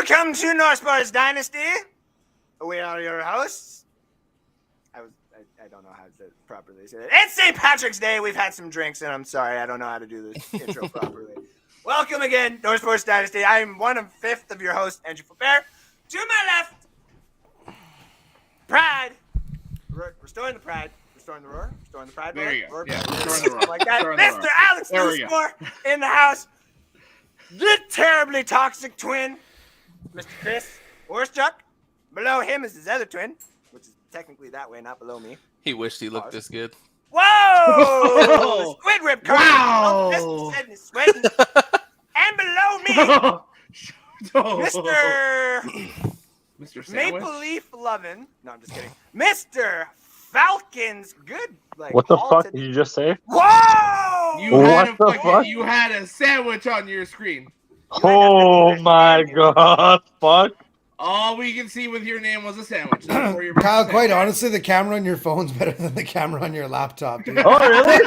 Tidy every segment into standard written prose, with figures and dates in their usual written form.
Welcome to North Sports Dynasty. We are your hosts. I don't know how to properly say it. It's St. Patrick's Day. We've had some drinks, and I'm sorry. I don't know how to do this intro properly. Welcome again, North Sports Dynasty. I'm fifth of your hosts, Andrew Flaubert. To my left, Pride. Restoring the pride. Restoring the roar. Restoring the pride. There you go. Roar. Yeah, restoring the roar. Like that. Restoring the Mr. roar. Alex There we go. Loosemore in the house. The terribly toxic twin, Mr. Chris Orschuk. Below him is his other twin, which is technically that way, not below me. He wished he looked this good. Whoa! Squidward card. Wow! Oh, Mr. Sweating. And below me, Mr. Sandwich? Maple Leaf Lovin'. No, I'm just kidding. Mr. Falcons Good. Like, what the fuck did you just say? Whoa! You had a sandwich on your screen. Oh my god, fuck. All we can see with your name was a sandwich. Kyle, quite honestly, the camera on your phone's better than the camera on your laptop, dude. Oh really?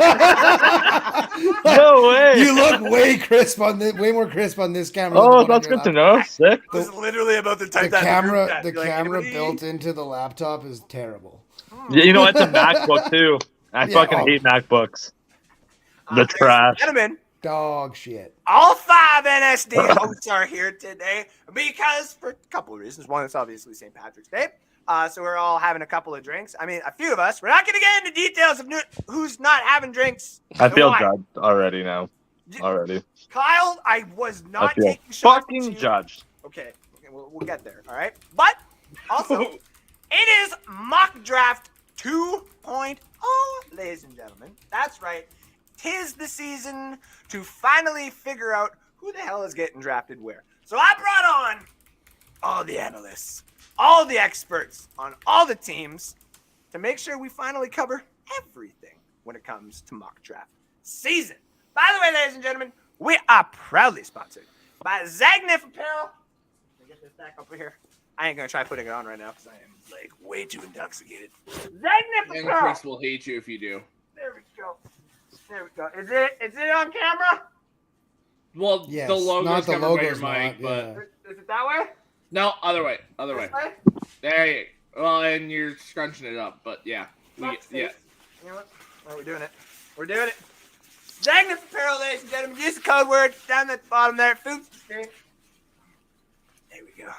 No way. You look way more crisp on this camera. Oh, that's good to know. Sick. I was literally about to type The that. camera built into the laptop is terrible. Yeah, you know, it's a MacBook too. I fucking hate MacBooks. The trash. Gentlemen, Dog shit. all 5 NSD hosts are here today because for a couple of reasons. One, it's obviously St. Patrick's Day. So we're all having a couple of drinks. I mean, a few of us. We're not going to get into details of who's not having drinks. I feel Why. judged already now. Already. Kyle, I was I not feel taking shots at fucking you. judged. Okay, we'll get there, all right? But also, it is mock draft 2.0, ladies and gentlemen. That's right. 'Tis the season to finally figure out who the hell is getting drafted where. So I brought on all the analysts, all the experts on all the teams to make sure we finally cover everything when it comes to mock draft season. By the way, ladies and gentlemen, we are proudly sponsored by ZAGNIF Apparel. Let me get this back over here. I ain't going to try putting it on right now because I am, like, way too intoxicated. ZAGNIF And Apparel. Chris will hate you if you do. There we go. There we go. Is it on camera? Well, Yes, the logo's not the covered by your logo's mic, not, but... yeah. Is it that way? No, other way. This way? There you go. Well, and you're scrunching it up, but yeah. Fuck Yeah. face. You know what? Oh, we're doing it. We're doing it. ZAGNIF Apparel, ladies and gentlemen. Use the code word down at the bottom there. Food screen. There we go.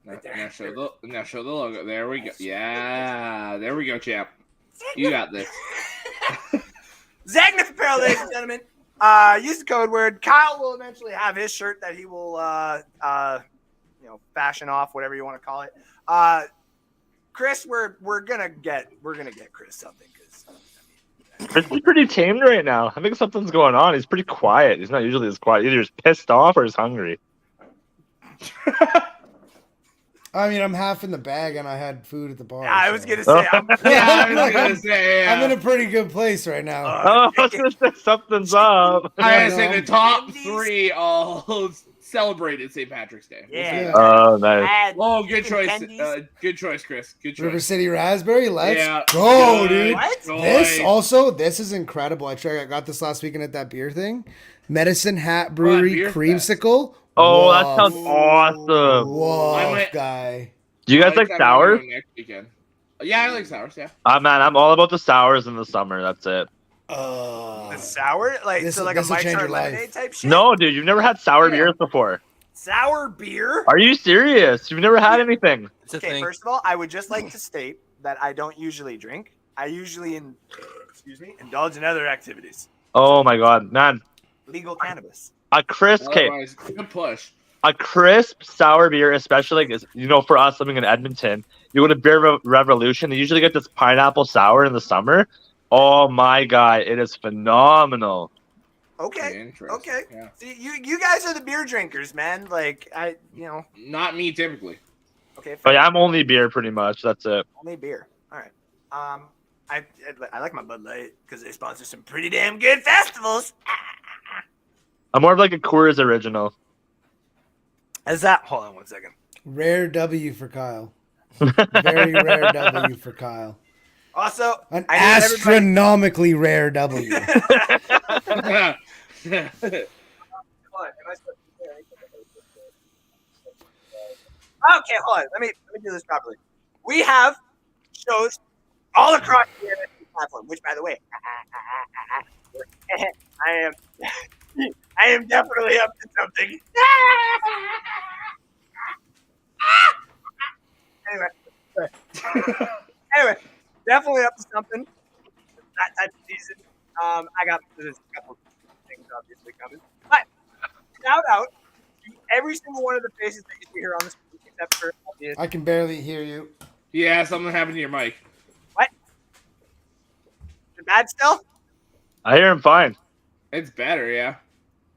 Right there. Now show the logo. There we go. Yeah, there we go, champ. You got this. ZAGNIF Apparel, ladies and gentlemen. Use the code word. Kyle will eventually have his shirt that he will, fashion off, whatever you want to call it. Chris, we're gonna get Chris something because Chris is pretty tamed right now. I think something's going on. He's pretty quiet. He's not usually as quiet. Either he's pissed off or he's hungry. I mean, I'm half in the bag and I had food at the bar. I was so- gonna say I'm in a pretty good place right now. Oh, I was gonna say something's up. I gotta say no. the top 3 all celebrated St. Patrick's Day. Yeah. Oh, nice. Oh, good Chicken choice. tendies. Good choice, Chris. Good choice. River City Raspberry, let's Yeah. go, Good dude. What? choice. This is incredible. I got this last weekend at that beer thing. Medicine Hat Brewery beer creamsicle. Oh, that Woof. sounds awesome. Whoa, I might- guy. Do you guys like that sours? video next weekend. Yeah, I like sours. Yeah. Man, I'm all about the sours in the summer. That's it. A sour, like This so, will- like a this will My change Chart your life. lemonade type shit. No, dude, you've never had sour Yeah. beers before. Sour beer. Are you serious? You've never had anything? It's a Okay, thing. first of all, I would just like to state that I don't usually drink. I usually indulge in other activities. Oh my god, man! Legal cannabis. A crisp, Otherwise, good push. a crisp sour beer, especially like for us living in Edmonton. You go to Beer Revolution. They usually get this pineapple sour in the summer. Oh my god, it is phenomenal. Okay. Interesting. Okay. Yeah. See, you guys are the beer drinkers, man. Like Not me typically. Okay. But yeah, I'm only beer pretty much. That's it. Only beer. All right. I like my Bud Light because they sponsor some pretty damn good festivals. I'm more of like a Coors original. Is that? Hold on one second. Rare W for Kyle. Very rare W for Kyle. Also, An I need everybody- astronomically rare W. Okay, hold on. Let me do this properly. We have shows all across the NFT platform, which, by the way, I am definitely up to something. Anyway, definitely up to something. That type of season. I got there's a couple things obviously coming, but shout out to every single one of the faces that you see here on the screen, except for obvious. I can barely hear you. Yeah, something happened to your mic. What? Is it bad still? I hear him fine. It's better, yeah.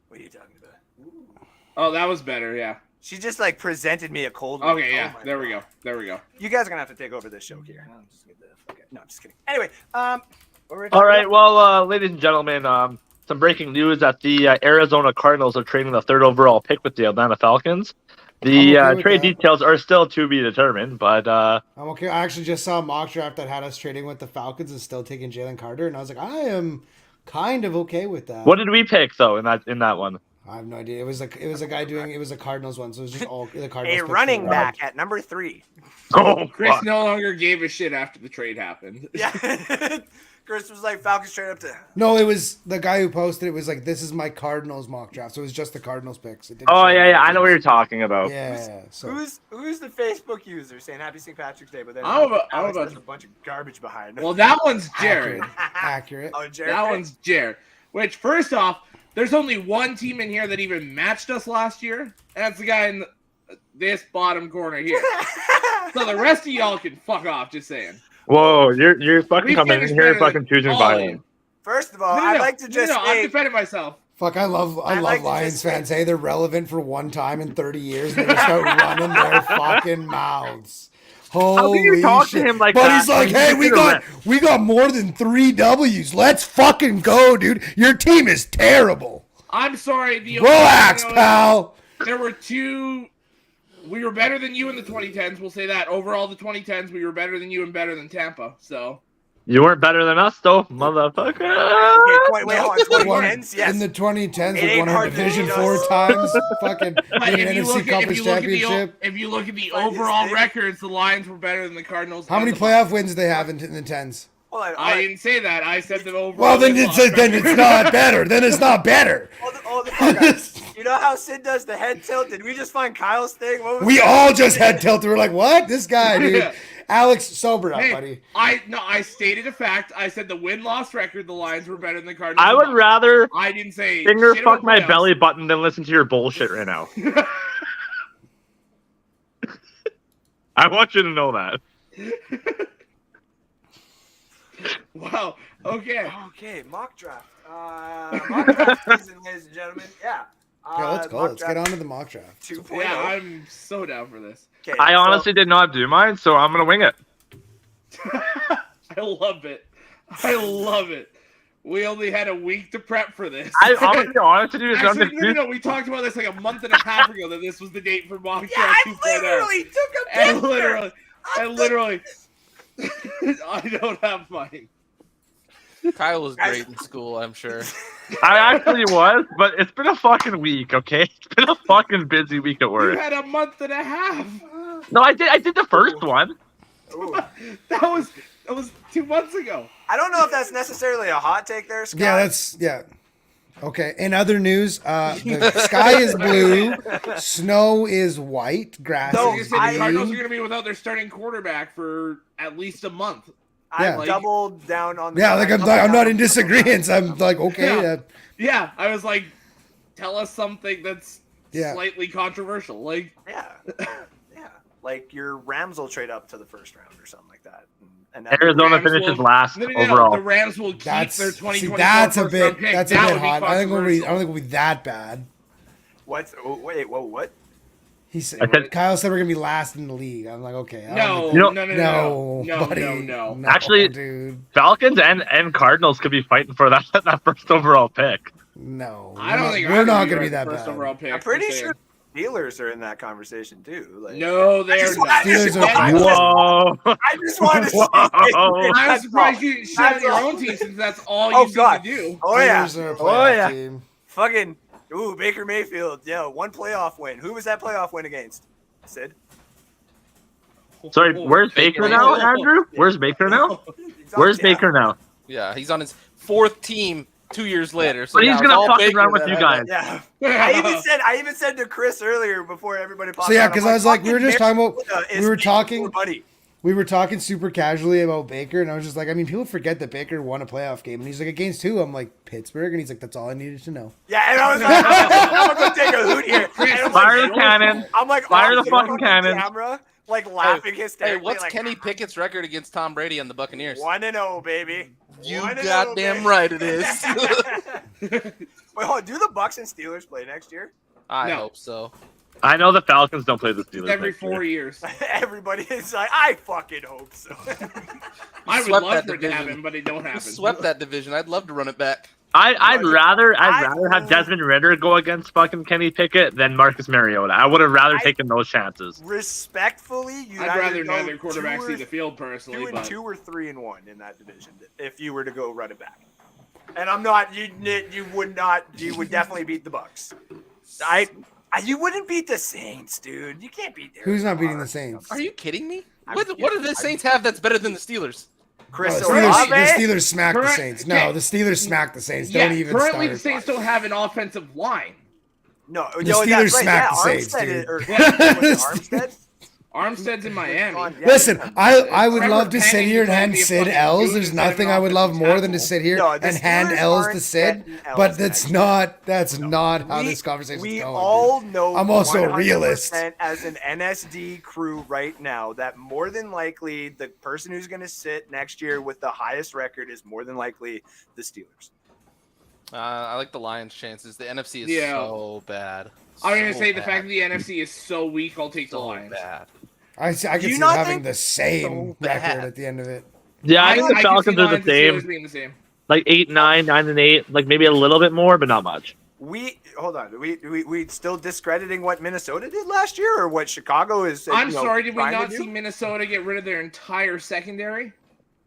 What are you talking about? Oh, that was better, yeah. She just like presented me a cold one. Okay, yeah. Oh my There we God. go. There we go. You guys are gonna have to take over this show here. I'm just gonna no, I'm just kidding. Anyway, what were we All talking right, about? well, ladies and gentlemen, some breaking news that the Arizona Cardinals are trading the 3rd overall pick with the Atlanta Falcons. The I'm okay with trade that. details are still to be determined, but I'm okay. I actually just saw a mock draft that had us trading with the Falcons and still taking Jalen Carter, and I was like, I am kind of okay with that. what did we pick though in that one? I have no idea. It was a guy doing. It was a Cardinals one, so it was just all the Cardinals. A picks running were back at number 3. Oh, Chris fuck. no longer gave a shit after the trade happened. Yeah. Chris was like Falcons straight up to. No, it was the guy who posted it was like, this is my Cardinals mock draft. So it was just the Cardinals picks. It didn't Oh show yeah, the yeah, I other know what you're teams. talking about. Yeah. So Who's the Facebook user saying Happy St. Patrick's Day, but then I'm Alex about has a bunch of garbage behind. Well, that one's Jared. accurate. Oh, Jared. That one's Jared. Which, first off, there's only one team in here that even matched us last year, and that's the guy in this bottom corner here. So the rest of y'all can fuck off, just saying. Whoa, you're fucking We coming in finished here better fucking than choosing all of violence. you. First of all, No, I'd like to just I'm say defending myself. Fuck, I love I'd like to Lions just fans. Hey, they're relevant for one time in 30 years, and they just start running their fucking mouths. How can you Holy talk shit. to him like but that he's like, when hey, you we get got more than 3 W's. Let's fucking go, dude. Your team is terrible. I'm sorry. The Relax, pal. There were 2. We were better than you in the 2010s. We'll say that. Overall, the 2010s, we were better than you and better than Tampa. So You weren't better than us though, motherfucker. okay, wait, hold on, Won- 2010s, yes. In the 2010s, It we ain't won our hard to division beat 4 us. times. Fucking But made an if you NFC look at Conference Championship. if you look at the But overall is it- records, the Lions were better than the Cardinals. How and many the playoff wins do they have in the 10s? Hold on, I didn't say that. I said the overall. Well, then win-loss then it's record. not better. Then it's not better. hold on. You know how Sid does the head tilt? Did we just find Kyle's thing? What was We that? all just head tilted. We're like, what? This guy, dude. Yeah. Alex, sober up, Hey, buddy. I stated a fact. I said the win-loss record, the Lions were better than the Cardinals. I would rather I didn't say finger shit fuck about my playoffs. belly button than listen to your bullshit right now. I want you to know that. Wow. Okay. Okay, mock draft. Mock draft season, ladies and gentlemen. Yeah. Yeah, let's go. mock Let's get draft on to the mock draft. 2.0. Yeah, I'm so down for this. Okay, I so- honestly did not do mine, so I'm gonna wing it. I love it. I love it. We only had a week to prep for this. I'm gonna be honest with you. It's Actually, not no. We talked about this like a month and a half ago that this was the date for mock Yeah, draft I 2.0. literally took a And picture. literally, I don't have mine. Kyle was great in school, I'm sure. I actually was, but it's been a fucking week, okay? It's been a fucking busy week at You work. had a month and a half. No, I did the first one. Ooh. That was 2 months ago. I don't know if that's necessarily a hot take there, Scott. Yeah. Okay. In other news, the sky is blue, snow is white, grass No, Like I is said, the Cardinals are green. going to be without their starting quarterback for at least a month. I've Yeah. doubled down on the Yeah, like I'm not in disagreement. I'm like, okay, Yeah. Yeah, I was like, tell us something that's Yeah. slightly controversial. Like, Yeah. Yeah. Like your Rams will trade up to the first round or something like that. And Arizona Rams finishes will- last no, overall. the Rams will keep that's their see, 2024 that's a first bit round pick. that's a That bit would be hot. I don't think controversial. it'll be that bad. What's oh, wait, whoa, what? He I said said- Kyle said we're gonna be last in the league. I'm like, okay. I don't No, think- You know- no, buddy. no. Actually- dude, Falcons and Cardinals could be fighting for that first overall pick. no. I don't think we're not either gonna be the that first bad. overall pick. I'm pretty just sure saying. Steelers are in that conversation too. Like, No, they are just- not. Steelers are- I just- Whoa! I just wanted to Whoa. I'm surprised you shut That's your all. own team since that's all Oh, you God. seem to do. Oh yeah. Steelers are a Oh playoff yeah. team. Fucking Baker Mayfield. Yeah, one playoff win. Who was that playoff win against? Sid. Sorry, where's Baker now, Andrew? Where's Baker now? Where's Baker now? Yeah, he's on his 4th team 2 years later. So But he's now gonna it's all fucking Baker run with that you had guys. Yeah. I even said to Chris earlier before everybody popped So yeah, on, I'm because I was like, we were just talking about, is we were Baker's talking, buddy. we were talking super casually about Baker, and I was just like, I mean, people forget that Baker won a playoff game, and he's like, against who? I'm like, Pittsburgh, and he's like, that's all I needed to know. Yeah, and I was like, I'm gonna take a hoot here. And I'm Fire like, the cannon. I'm like, Fire on the fucking cannon. Camera, like laughing Hey, hysterically. what's like, Kenny Pickett's record against Tom Brady and the Buccaneers? 1-0, baby. You 1-0, goddamn baby. right it is. Wait, hold on, do the Bucks and Steelers play next year? I No. hope so. I know the Falcons don't play the Steelers. Every next year. 4 years. Everybody is like, I fucking hope so. I would Swept love that for it to division. happen, but it don't We happen. swept that division. I'd love to run it back. I'd rather I- have Desmond Ritter go against fucking Kenny Pickett than Marcus Mariota. I would have rather taken those chances. Respectfully, you I'd rather go neither quarterback see the field personally, 2-2 but or 3-1 in that division if you were to go run it back. And I'm not. You would not. You would definitely beat the Bucks. You wouldn't beat the Saints, dude. You can't beat. Who's not beating the Saints? Are you kidding me? I'm What do the Saints have that's better than the Steelers? Chris Oh, the Steelers, Olave? the Steelers smacked the Correct. Saints. No, Okay. the Steelers smacked the Saints. yeah, Don't even currently start. the Saints don't have an offensive line. No, The no, Steelers that's right. smacked Yeah, the Saints, Armstead dude. is- or- Yeah. was it Armstead? Armstead's in Miami. Yeah, Listen, I would Trevor love to sit Penning here and is gonna hand be a Sid fucking L's. dude There's instead of nothing an I would love offensive more than to tackle. sit here No, the and hand Steelers L's to aren't Sid. getting L's But that's next not how We- this conversation's we going. all know. I'm also a 100% realist. As an NSD crew right now, that more than likely the person who's going to sit next year with the highest record is more than likely the Steelers. I like the Lions' chances. The NFC is Yeah. so bad. I'm gonna So say the bad. fact that the NFC is so weak, I'll take the so Lions. bad. I Do can you see not having think the same so record bad? at the end of it. Yeah, I think the can Falcons see are the Lions and Steelers same. being the same. Like 8-9, 9-8, like maybe a little bit more, but not much. Hold on. We still discrediting what Minnesota did last year, or what Chicago is? I'm sorry, did we trying to not do? see Minnesota get rid of their entire secondary?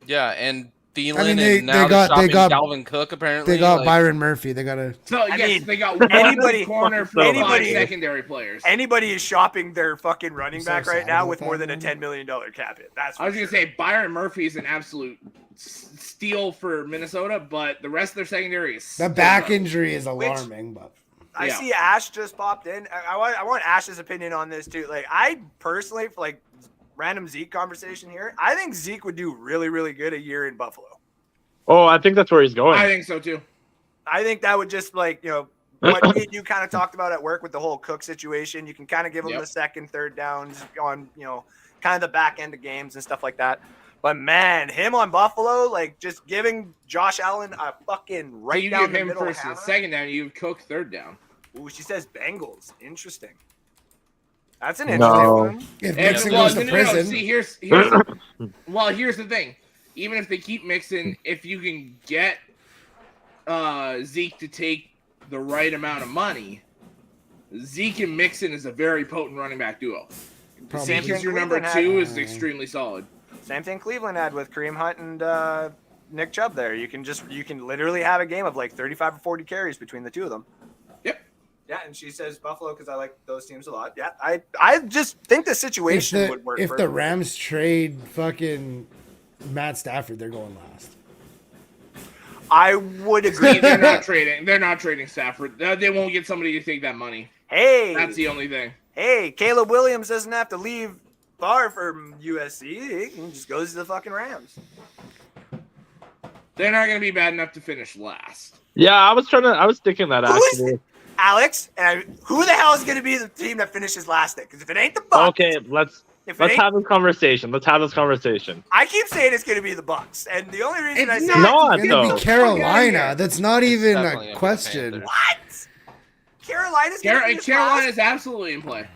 Yeah, and Thielen, I mean, they and now got- they're they shopping got- Dalvin Cook apparently. They got like, Byron Murphy. They got a. So I yes, mean, they got one anybody- corner for anybody- 5 secondary players. Anybody is shopping their fucking running I'm so back right sad now about with more that, than a man. $10 million cap hit. That's. I was for gonna sure. say Byron Murphy is an absolute steal for Minnesota, but the rest of their secondary is The still back garbage. injury is alarming, but I Yeah. see Ash just popped in. I want Ash's opinion on this too. Like, I personally, like, random Zeke conversation here. I think Zeke would do really, really good a year in Buffalo. Oh, I think that's where he's going. I think so too. I think that would just, like, what me and you kind of talked about at work with the whole Cook situation. You can kind of give him Yep. the second, third downs on, kind of the back end of games and stuff like that. But man, him on Buffalo, like, just giving Josh Allen a fucking So right you down give the him middle first and hammer. second down, you have Cook third down. Ooh, she says Bengals. Interesting. That's an No. interesting one. if And, Mixon well, goes to no, prison, see, here's well, here's the thing. Even if they keep Mixon, if you can get Zeke to take the right amount of money, Zeke and Mixon is a very potent running back duo. probably. Same Zeke is your thing number Cleveland 2 had. is extremely solid. Same thing Cleveland had with Kareem Hunt and Nick Chubb there. You can literally have a game of like 35 or 40 carries between the two of them. Yep. Yeah, and she says Buffalo because I like those teams a lot. Yeah, I just think the situation would work. If the perfectly. Rams trade fucking Matt Stafford, they're going last. I would agree. They're not trading. They're not trading Stafford. They won't get somebody to take that money. Hey, That's the only thing. hey, Caleb Williams doesn't have to leave far from USC. He just goes to the fucking Rams. They're not going to be bad enough to finish last. Yeah, I was thinking that Who is actually. Alex, and who the hell is going to be the team that finishes last? Because if it ain't the Bucks, Okay, let's if it ain't, have this conversation. Let's have this conversation. I keep saying it's going to be the Bucks, and the only reason I It's say not. It's gonna No. be Carolina. here. That's not even definitely a gonna be question. Panthers. what Carolina's going to finish Carolina last is absolutely in play.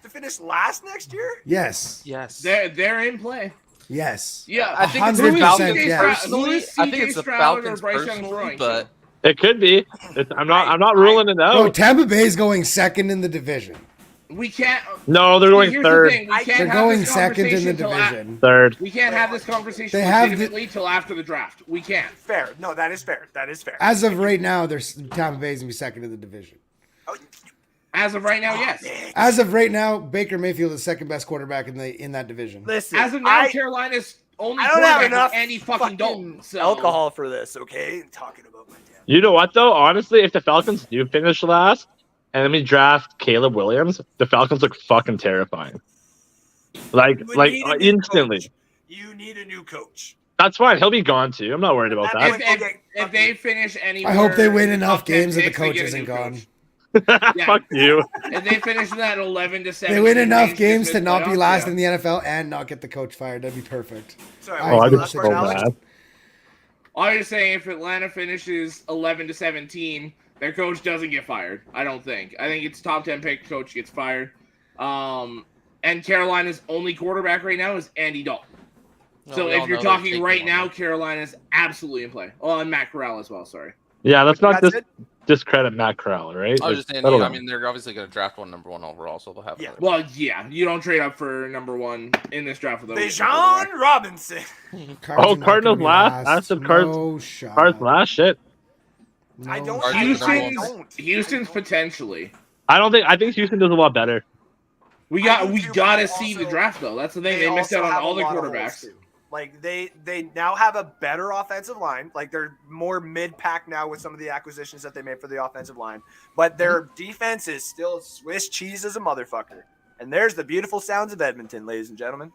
to finish last next year. Yes. Yes. They're in play. Yes. Yeah, I think it's the 100% Falcons yes. personally. Who is I think CJ it's the Stroud or Falcons Bryce Young personally, throwing but It could be. I'm not ruling it Oh, out. Tampa Bay's going second in the division. we can't. No, they're going Here's third. The thing. We can't They're have going this second in the conversation till division. Third. we can't have this conversation They have legitimately till after the draft. We can't. Fair. No, that is fair. That is fair. As of right now, Tampa Bay's gonna be second in the division. Oh, As of right now, yes. bitch. As of right now, Baker Mayfield is the second best quarterback in that division. Listen, As of now, I Carolina's only don't have quarterback enough is Andy fucking Dalton. So alcohol for this, okay? I'm talking about my damn. You know what though? Honestly, if the Falcons do finish last, and then we draft Caleb Williams, the Falcons look fucking terrifying. Like You need a new instantly. coach. You need a new coach. That's fine. He'll be gone too. I'm not worried about At that. that point, If they finish anywhere, I hope they win in the enough top 10 games that the picks, they coach get a isn't new gone. coach. Yeah. Fuck you. If they finish in that 11 to 7, They win enough games to not be last in the NFL and not get the coach fired. That'd be perfect. Sorry, Oh, what I'd was be the last so part, Alex? bad. I'm just saying, if Atlanta finishes 11 to 17, their coach doesn't get fired. I don't think. I think it's top 10 pick coach gets fired. And Carolina's only quarterback right now is Andy Dalton. No, So we all if you're know they're talking taking right one, now, though. Carolina's absolutely in play. Oh, and Matt Corral as well. Sorry. Yeah, let's not That's it? discredit Matt Corral, right? I was just saying, that'll I go. mean, they're obviously going to draft number one overall, so they'll have. Yeah. another- Well, yeah, you don't trade up for number one in this draft with Bijan Robinson. Cards are not Cardinals gonna be last? I said Cards- No shot. Cards last shit. No I don't. shot. Houston's potentially. I think Houston does a lot better. We I got do we too, gotta but see the also- draft though. That's the thing. They missed also out on have all a the lot of holes, quarterbacks. too. Like they now have a better offensive line. Like they're more mid-pack now with some of the acquisitions that they made for the offensive line. But their defense is still Swiss cheese as a motherfucker. And there's the beautiful sounds of Edmonton, ladies and gentlemen.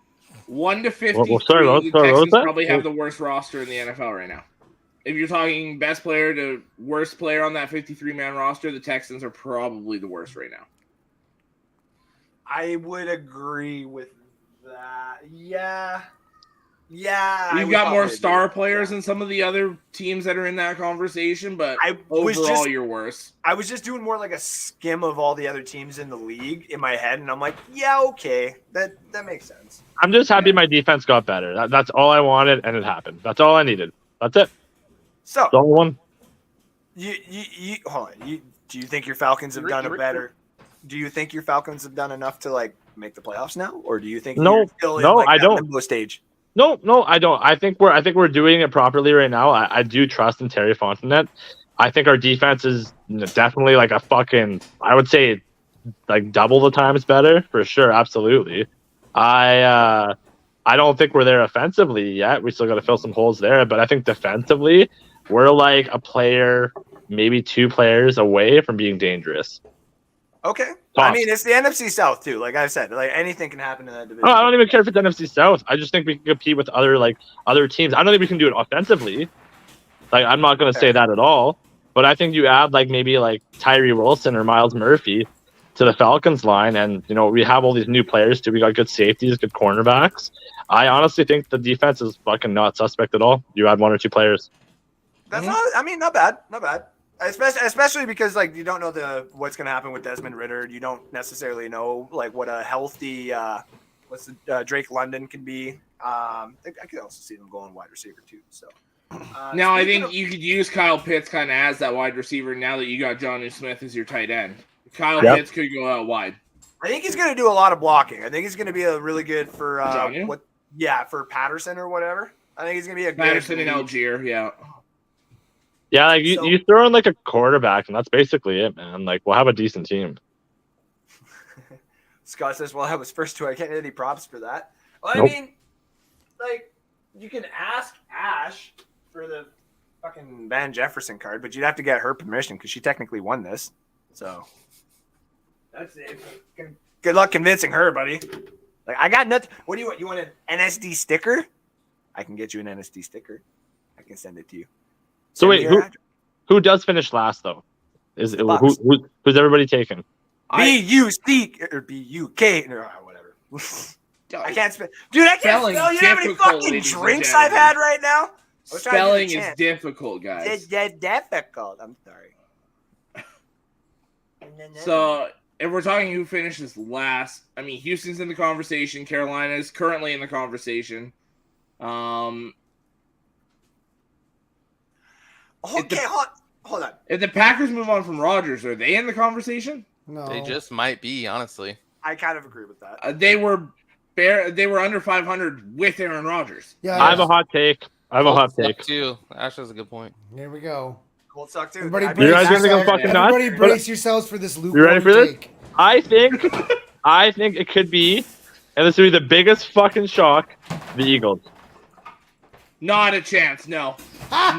1 to 53. Well, sorry, what the was Texans that? probably have the worst roster in the NFL right now. If you're talking best player to worst player on that 53-man roster, the Texans are probably the worst right now. I would agree with that. Yeah. Yeah. I You've would got more probably star agree. players than some of the other teams that are in that conversation, but I was overall, just you're worse. I was just doing more like a skim of all the other teams in the league in my head, and I'm like, yeah, okay, that makes sense. I'm just happy my defense got better. That's all I wanted, and it happened. That's all I needed. That's it. So The only one. you hold on. Do you think your Falcons have done a better? Do you think your Falcons have done enough to like make the playoffs now, or do you think No, you're still in no, like I that don't. limbo stage? No, I don't. I think we're doing it properly right now. I do trust in Terry Fontenette. I think our defense is definitely like a fucking, I would say like double the times better for sure. Absolutely. I don't think we're there offensively yet. We still got to fill some holes there, but I think defensively we're like a player, maybe 2 players away from being dangerous. Okay, Tops. I mean it's the NFC South too. Like I said, like anything can happen in that division. No, I don't even care if it's NFC South. I just think we can compete with other teams. I don't think we can do it offensively. Like I'm not going to say that at all. But I think you add like maybe like Tyree Wilson or Miles Murphy to the Falcons line, and we have all these new players too. We got good safeties, good cornerbacks. I honestly think the defense is fucking not suspect at all. You add 1 or 2 players. That's not. I mean, not bad. Not bad. Especially because like you don't know what's going to happen with Desmond Ridder. You don't necessarily know like what a healthy Drake London can be. I could also see them going wide receiver too. So Now, I speaking think you could use Kyle Pitts kind of as that wide receiver now that you got Jonnu Smith as your tight end. Kyle Pitts could go out wide. I think he's going to do a lot of blocking. I think he's going to be a really good for Jonnu? for Patterson or whatever. I think he's going to be a Patterson good and lead. Algier, yeah. Yeah, like So- you throw in like a quarterback, and that's basically it, man. Like we'll have a decent team. Scott says, "Well, I was first to. I can't get any props for that." Well, Nope. I mean, like you can ask Ash for the fucking Van Jefferson card, but you'd have to get her permission because she technically won this. So that's it. Good luck convincing her, buddy. Like I got nothing. What do you want? You want an NSD sticker? I can get you an NSD sticker. I can send it to you. So Send me wait, your address. who does finish last though? Is it, Bucks. who's everybody taking? B-U-C or B-U-K or whatever. I can't spell. Dude, I can't Spelling spell. You know how many difficult, fucking ladies and drinks I've gentlemen. had right now? I was trying to Spelling do the is chant. difficult, guys. It's difficult. I'm sorry. So, if we're talking who finishes last, I mean, Houston's in the conversation. Carolina is currently in the conversation. okay, the- hold on. If the Packers move on from Rodgers, are they in the conversation? No. They just might be, honestly. I kind of agree with that. They were under 500 with Aaron Rodgers. Yeah. I have a hot take. Colts up too. Ash has a good point. Here we go. Colts suck too. Everybody I brace You guys gonna think I'm yourselves. fucking nuts? Everybody brace yourselves for this You ready lukewarm for this? take. I think it could be, and this would be the biggest fucking shock, the Eagles. Not a chance. No.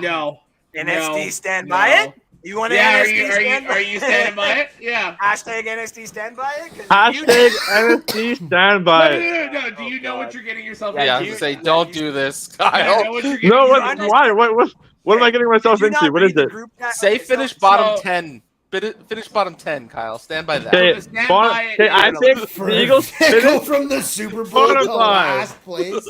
No. NSD No. stand No. by it. You want to Yeah, NSD are you standing by it? Yeah. Hashtag NSD stand by it. 'Cause Hashtag NSC standby. No. Do you know what you're getting yourself Yeah, I into? was to say, yeah, don't you- do this, Do you know Kyle. what you're getting No, yourself into? why? What am I getting myself Did you into? not What is read the it? group chat? Say Okay, so- finish bottom so- 10. Finish bottom 10, Kyle. Stand by that. Okay, stand bottom- by it. okay, I think For the Eagles go finished. from the Super Bowl Bottom to five. last place.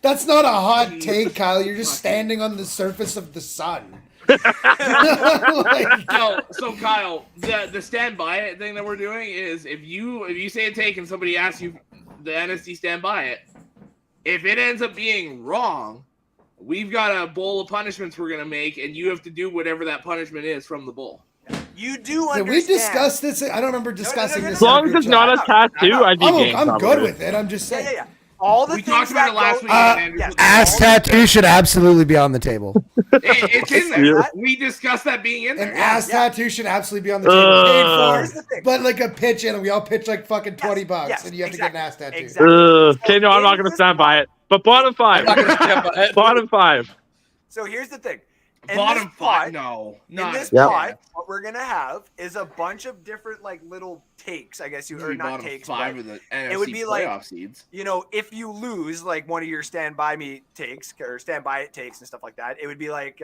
That's not a hot take, Kyle. You're just standing on the surface of the sun. Like, No, so Kyle, the stand by it thing that we're doing is if you say a take and somebody asks you the NSD stand by it, if it ends up being wrong, we've got a bowl of punishments we're gonna make, and you have to do whatever that punishment is from the bowl. You do did understand. we discuss this? I don't remember discussing no, this. As long in as the it's group not a chat. tattoo, I'd be game. I'm probably. good with it. I'm just saying. Yeah. All the We things talked about that it last go- week. Andrew. yes. Ass tattoo should absolutely be on the table. It's in there. Yeah. We discussed that being in An there. ass Yeah. tattoo should absolutely be on the table. Paid for. Here's the thing. But like a pitch in, and we all pitch like fucking $20, yes, and you have to get an ass tattoo. Exactly. Okay, no, I'm not gonna stand by it. But bottom five. I'm not gonna stand by it. Bottom five. So here's the thing. In Bottom this five. pod- No, In not this a Yep. pod, chance. what we're gonna have is a bunch of different like little takes, I guess you or Usually not bottom takes, five but of the NFC would be like- playoff seeds. you know, if you lose like one of your stand by me takes or stand by it takes and stuff like that, it would be like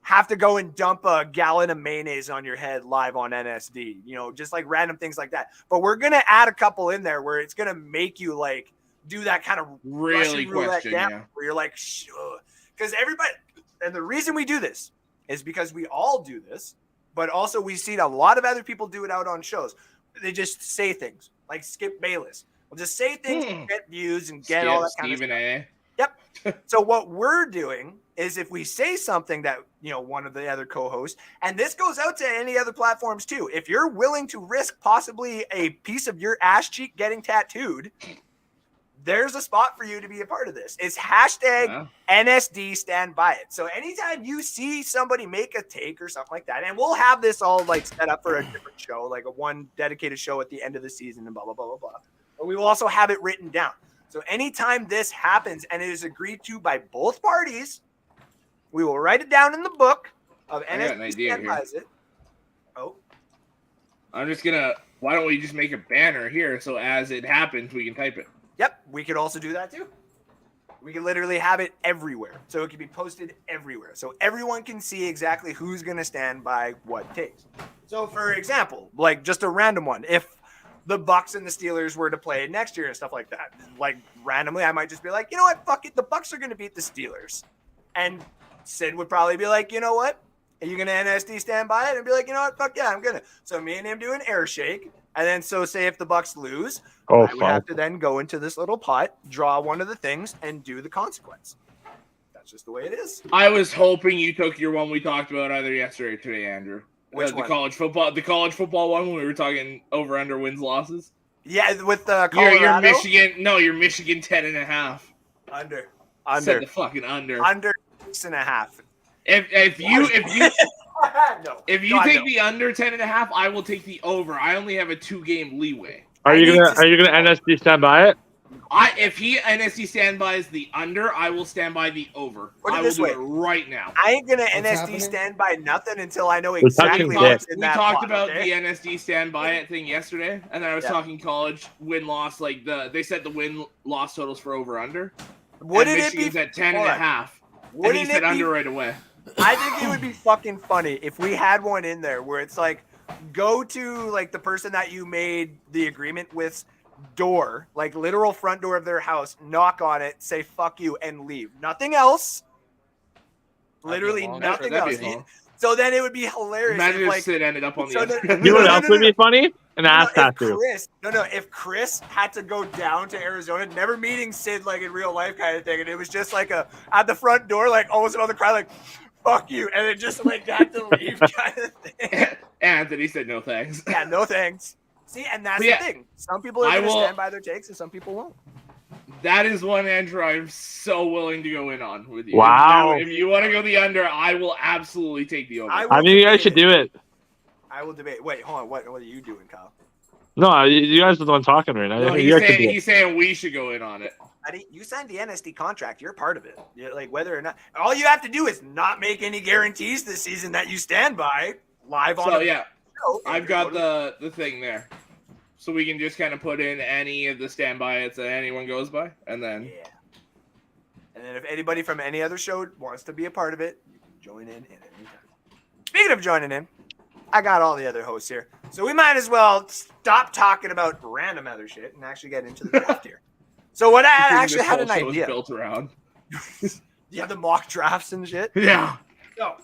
have to go and dump a gallon of mayonnaise on your head live on NSD, you know, just like random things like that. But we're gonna add a couple in there where it's gonna make you like do that kind of Really Russian roulette question, gamble yeah. where you're like, because everybody, and the reason we do this is because we all do this, but also we've seen a lot of other people do it out on shows. They just say things like Skip Bayless. We'll just say things and get views and get all that kind Stephen of A. stuff. Yep. So what we're doing is if we say something that, you know, one of the other co-hosts, and this goes out to any other platforms too, if you're willing to risk possibly a piece of your ass cheek getting tattooed, there's a spot for you to be a part of this. It's hashtag Yeah. NSD stand by it. So anytime you see somebody make a take or something like that, and we'll have this all like set up for a different show, like a one dedicated show at the end of the season and blah, blah, blah, blah, blah. But we will also have it written down. So anytime this happens and it is agreed to by both parties, we will write it down in the book of I got an NSD idea stand by it. Oh, I'm just gonna. Why don't we just make a banner here so as it happens we can type it? yep. We could also do that too. We can literally have it everywhere. So it can be posted everywhere. So everyone can see exactly who's going to stand by what takes. So for example, like just a random one, if the Bucks and the Steelers were to play next year and stuff like that, like randomly, I might just be like, you know what? Fuck it. The Bucks are going to beat the Steelers. And Sid would probably be like, you know what? Are you going to NSD stand by it? And be like, you know what? Fuck yeah, I'm going to. So me and him do an air shake. And then so say if the Bucks lose, Oh, I would have fuck. to then go into this little pot, draw one of the things, and do the consequence. That's just the way it is. I was hoping you took your one we talked about either yesterday or today, Andrew. Which the one? college football one when we were talking over under wins losses. Yeah, with the You're Colorado. Michigan. No, you're Michigan 10.5. Under. Said the fucking under. Under 6.5. If you No. if you God, take no. the under 10.5, I will take the over. I only have a 2-game leeway. Are I you need gonna to- NSD stand by it? If he NSD standbys the under, I will stand by the over. Put it I will this do way. it right now. I ain't gonna What's NSD happening? stand by nothing until I know We're touching exactly dick. what's in We that talked pot, about okay? the NSD stand by it thing yesterday, and then I was Yeah. talking college win loss. Like they said the win loss totals for over under. Wouldn't and it be? Michigan's at 10 and hold a on. half. And he Wouldn't said it be? under right away. I think it would be fucking funny if we had one in there where it's like, go to like the person that you made the agreement with door, like literal front door of their house, knock on it, say fuck you, and leave. Nothing else. Literally long. nothing That'd be else. long. So then it would be hilarious. Imagine if, if like, Sid ended up on the so other. the- You know what No, else no, would no, be funny? An ass tattoo. If Chris had to go down to Arizona, never meeting Sid like in real life kind of thing, and it was just like at the front door, like almost on the crowd, like fuck you, and then just like had to leave kind of thing. Anthony said no thanks. Yeah, no thanks. See, and that's Yeah. the thing. Some people are I going to will- stand by their takes, and some people won't. That is one, Andrew, I'm so willing to go in on with you. Wow. If you want to go the under, I will absolutely take the over. I think you guys should do it. I will debate. Wait, hold on. What are you doing, Kyle? No, you guys are the one talking right now. No, You guys should do it. he's saying we should go in on it. Buddy, you signed the Dynasty contract. You're part of it. Like whether or not, all you have to do is not make any guarantees this season that you stand by live on. So the yeah, show. I've got the thing there, so we can just kind of put in any of the standby it's that anyone goes by, and then Yeah. And then if anybody from any other show wants to be a part of it, you can join in at any time. Speaking of joining in, I got all the other hosts here, so we might as well stop talking about random other shit and actually get into the draft here. So what I actually had an idea. Built around. Yeah, the mock drafts and shit. Yeah. So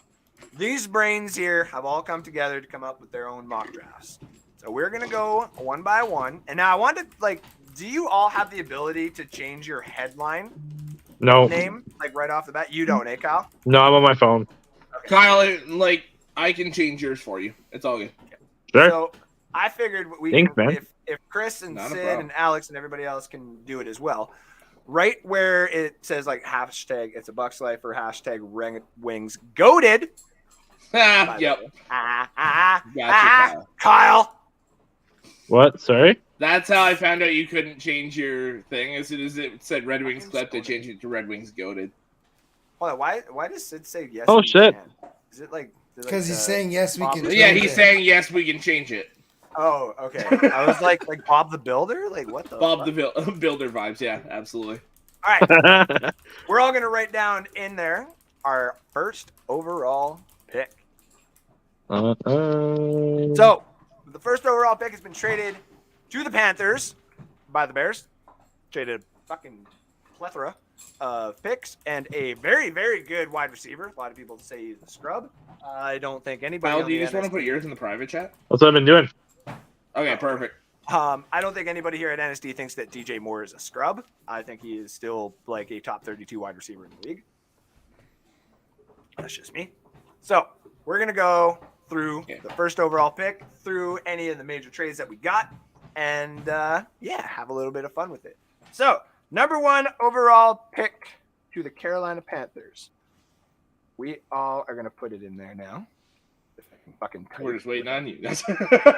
these brains here have all come together to come up with their own mock drafts. So we're gonna go one by one. And now I wanted, like, do you all have the ability to change your headline No, name, like right off the bat? You don't, eh, Kyle? no, I'm on my phone. Kyle, like I can change yours for you. It's all good. Sure. So I figured we Thanks, can, man. if Chris and Not a Sid problem. and Alex and everybody else can do it as well. Right where it says like hashtag it's a Bucks life or hashtag wings goated. Yep. Gotcha, Kyle. Kyle. What? Sorry? That's how I found out you couldn't change your thing. As soon as it said Red Wings clipped, I changed it to Red Wings goated. Hold on, why does Sid say yes? Oh, we shit. can? Is it like Because he's saying yes, we Bob- can. Yeah, change he's it. saying yes, we can change it. Oh, okay. I was like Bob the Builder? Like what the Bob fuck? the Builder vibes, yeah, absolutely. All right. We're all gonna write down in there our first overall pick. So the first overall pick has been traded to the Panthers by the Bears. Traded a fucking plethora of picks and a very, very good wide receiver. A lot of people say he's a scrub. I don't think anybody. Kyle, on do you the just want to NSD put yours in the private chat? That's what I've been doing. Okay, perfect. I don't think anybody here at NSD thinks that DJ Moore is a scrub. I think he is still like a top 32 wide receiver in the league. That's just me. So we're going to go through the first overall pick, through any of the major trades that we got, and have a little bit of fun with it. So number one overall pick to the Carolina Panthers. We all are going to put it in there now. If I can fucking We're just waiting on you. That's